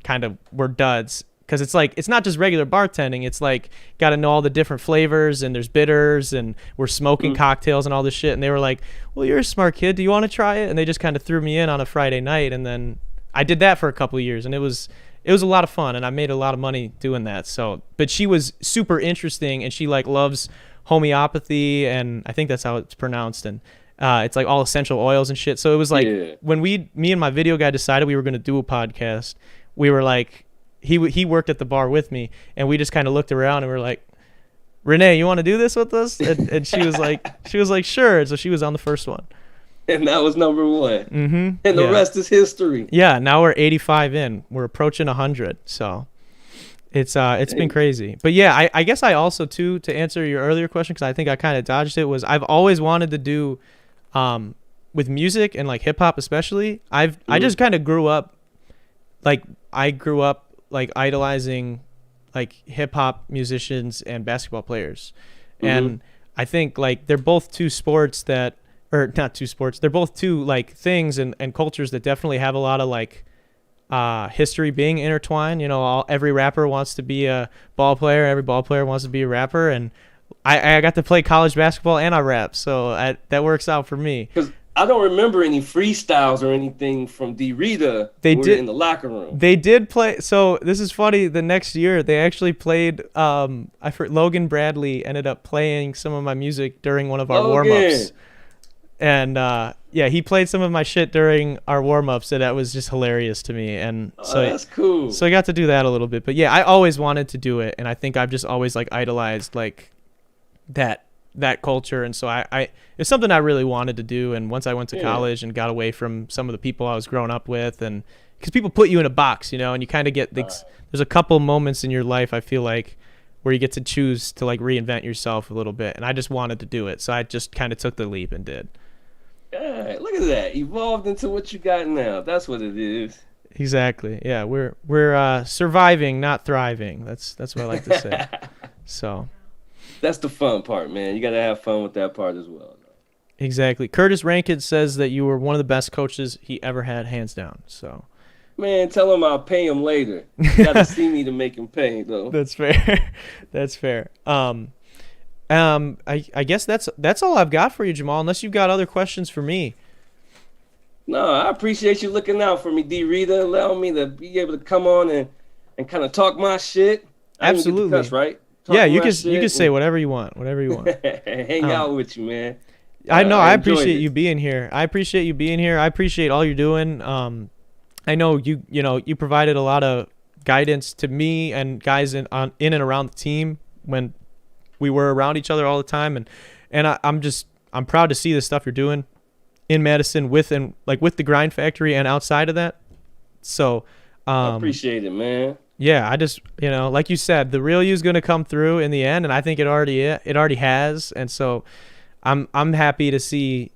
kind of were duds, because it's like, it's not just regular bartending. It's like, got to know all the different flavors, and there's bitters, and we're smoking cocktails and all this shit. And they were like, well, you're a smart kid, do you want to try it? And they just kind of threw me in on a Friday night, and then I did that for a couple of years, and it was a lot of fun, and I made a lot of money doing that. So, but she was super interesting, and she like loves homeopathy, and I think that's how it's pronounced, and it's like all essential oils and shit. So it was like when me and my video guy decided we were going to do a podcast, we were like, he worked at the bar with me, and we just kind of looked around and we were like, Renee, you want to do this with us? And she was like, sure. So she was on the first one. And that was number one. Mm-hmm. And the rest is history. Yeah. Now we're 85 in. We're approaching 100. So it's been crazy. But yeah, I guess I also too, to answer your earlier question, because I think I kind of dodged it, was I've always wanted to do with music and like hip hop especially. I just kind of grew up like idolizing like hip hop musicians and basketball players. And I think like they're both two sports that, or not two sports, they're both two like things and cultures that definitely have a lot of like history being intertwined. Every rapper wants to be a ball player, every ball player wants to be a rapper, and I got to play college basketball and I rap, so that works out for me. Because I don't remember any freestyles or anything from D. Rita. They did in the locker room. They did play. So this is funny. The next year, they actually played. Logan Bradley ended up playing some of my music during one of our warm-ups, and he played some of my shit during our warm-ups, and that was just hilarious to me. And so that's cool. So I got to do that a little bit, but yeah, I always wanted to do it, and I think I've just always like idolized like that culture, and so I it's something I really wanted to do. And once I went to college and got away from some of the people I was growing up with, and because people put you in a box, and you kind of get there's a couple moments in your life, I feel like, where you get to choose to like reinvent yourself a little bit, and I just wanted to do it, so I just kind of took the leap and did. Yeah, look at that, evolved into what you got now. That's what it is. Exactly. Yeah, we're surviving, not thriving. That's what I like to say. So that's the fun part, man. You got to have fun with that part as well. Exactly. Curtis Rankin says that you were one of the best coaches he ever had, hands down. So, man, tell him I'll pay him later. You got to see me to make him pay, though. That's fair. That's fair. I guess that's all I've got for you, Jamal, unless you've got other questions for me. No, I appreciate you looking out for me, D. Rita, allowing me to be able to come on and kind of talk my shit. Absolutely. Cuss, right? Yeah, talk you my can shit, say whatever you want, whatever you want. and hang out with you, man. I know. I appreciate it. you being here. I appreciate you being here. I appreciate all you're doing. I know you provided a lot of guidance to me and guys in and around the team when we were around each other all the time, and I'm proud to see the stuff you're doing in Madison with the Grind Factory and outside of that. So I appreciate it, man. Yeah, I just like you said, the real you is gonna come through in the end, and I think it already has, and so I'm happy to see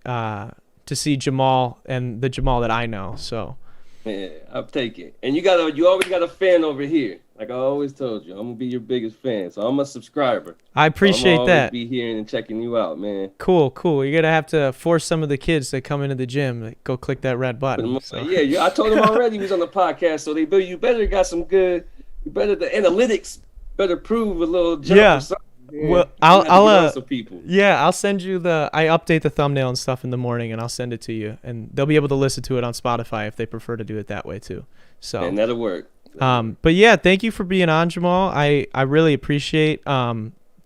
Jamal and the Jamal that I know. So yeah, I'll take it. And you always got a fan over here. Like I always told you, I'm gonna be your biggest fan. So I'm a subscriber. I appreciate so that. Be hearing and checking you out, man. Cool. You're gonna have to force some of the kids that come into the gym to go click that red button. So. Yeah, I told them already he was on the podcast. So you better got some good. You better the analytics better prove a little jump or something. Man. Well, I'll some people. Yeah, I'll send you I update the thumbnail and stuff in the morning, and I'll send it to you, and they'll be able to listen to it on Spotify if they prefer to do it that way too. So and that'll work. But yeah, thank you for being on, Jamal. I really appreciate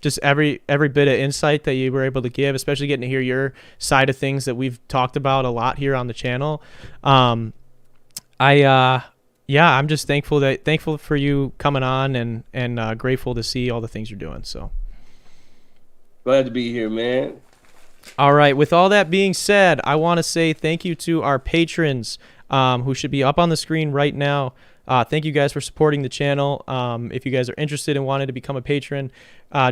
just every bit of insight that you were able to give, especially getting to hear your side of things that we've talked about a lot here on the channel. I'm just thankful for you coming on and grateful to see all the things you're doing. So glad to be here, man. All right. With all that being said, I want to say thank you to our patrons who should be up on the screen right now. Thank you guys for supporting the channel. If you guys are interested and wanted to become a patron,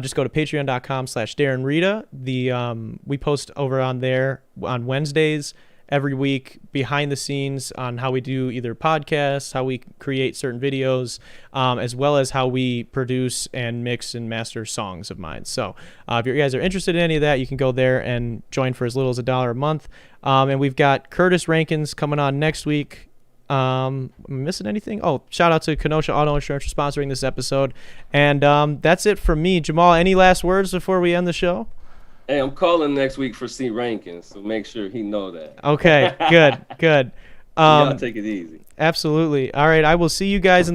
just go to patreon.com/DarrenRita. We post over on there on Wednesdays every week behind the scenes on how we do either podcasts, how we create certain videos, as well as how we produce and mix and master songs of mine. So if you guys are interested in any of that, you can go there and join for as little as $1 a month. And we've got Curtis Rankins coming on next week. Am I missing anything? Oh, shout out to Kenosha Auto Insurance for sponsoring this episode. And that's it from me. Jamal, any last words before we end the show? Hey, I'm calling next week for C. Rankins, so make sure he know that. Okay, good. Y'all take it easy. Absolutely. All right, I will see you guys in the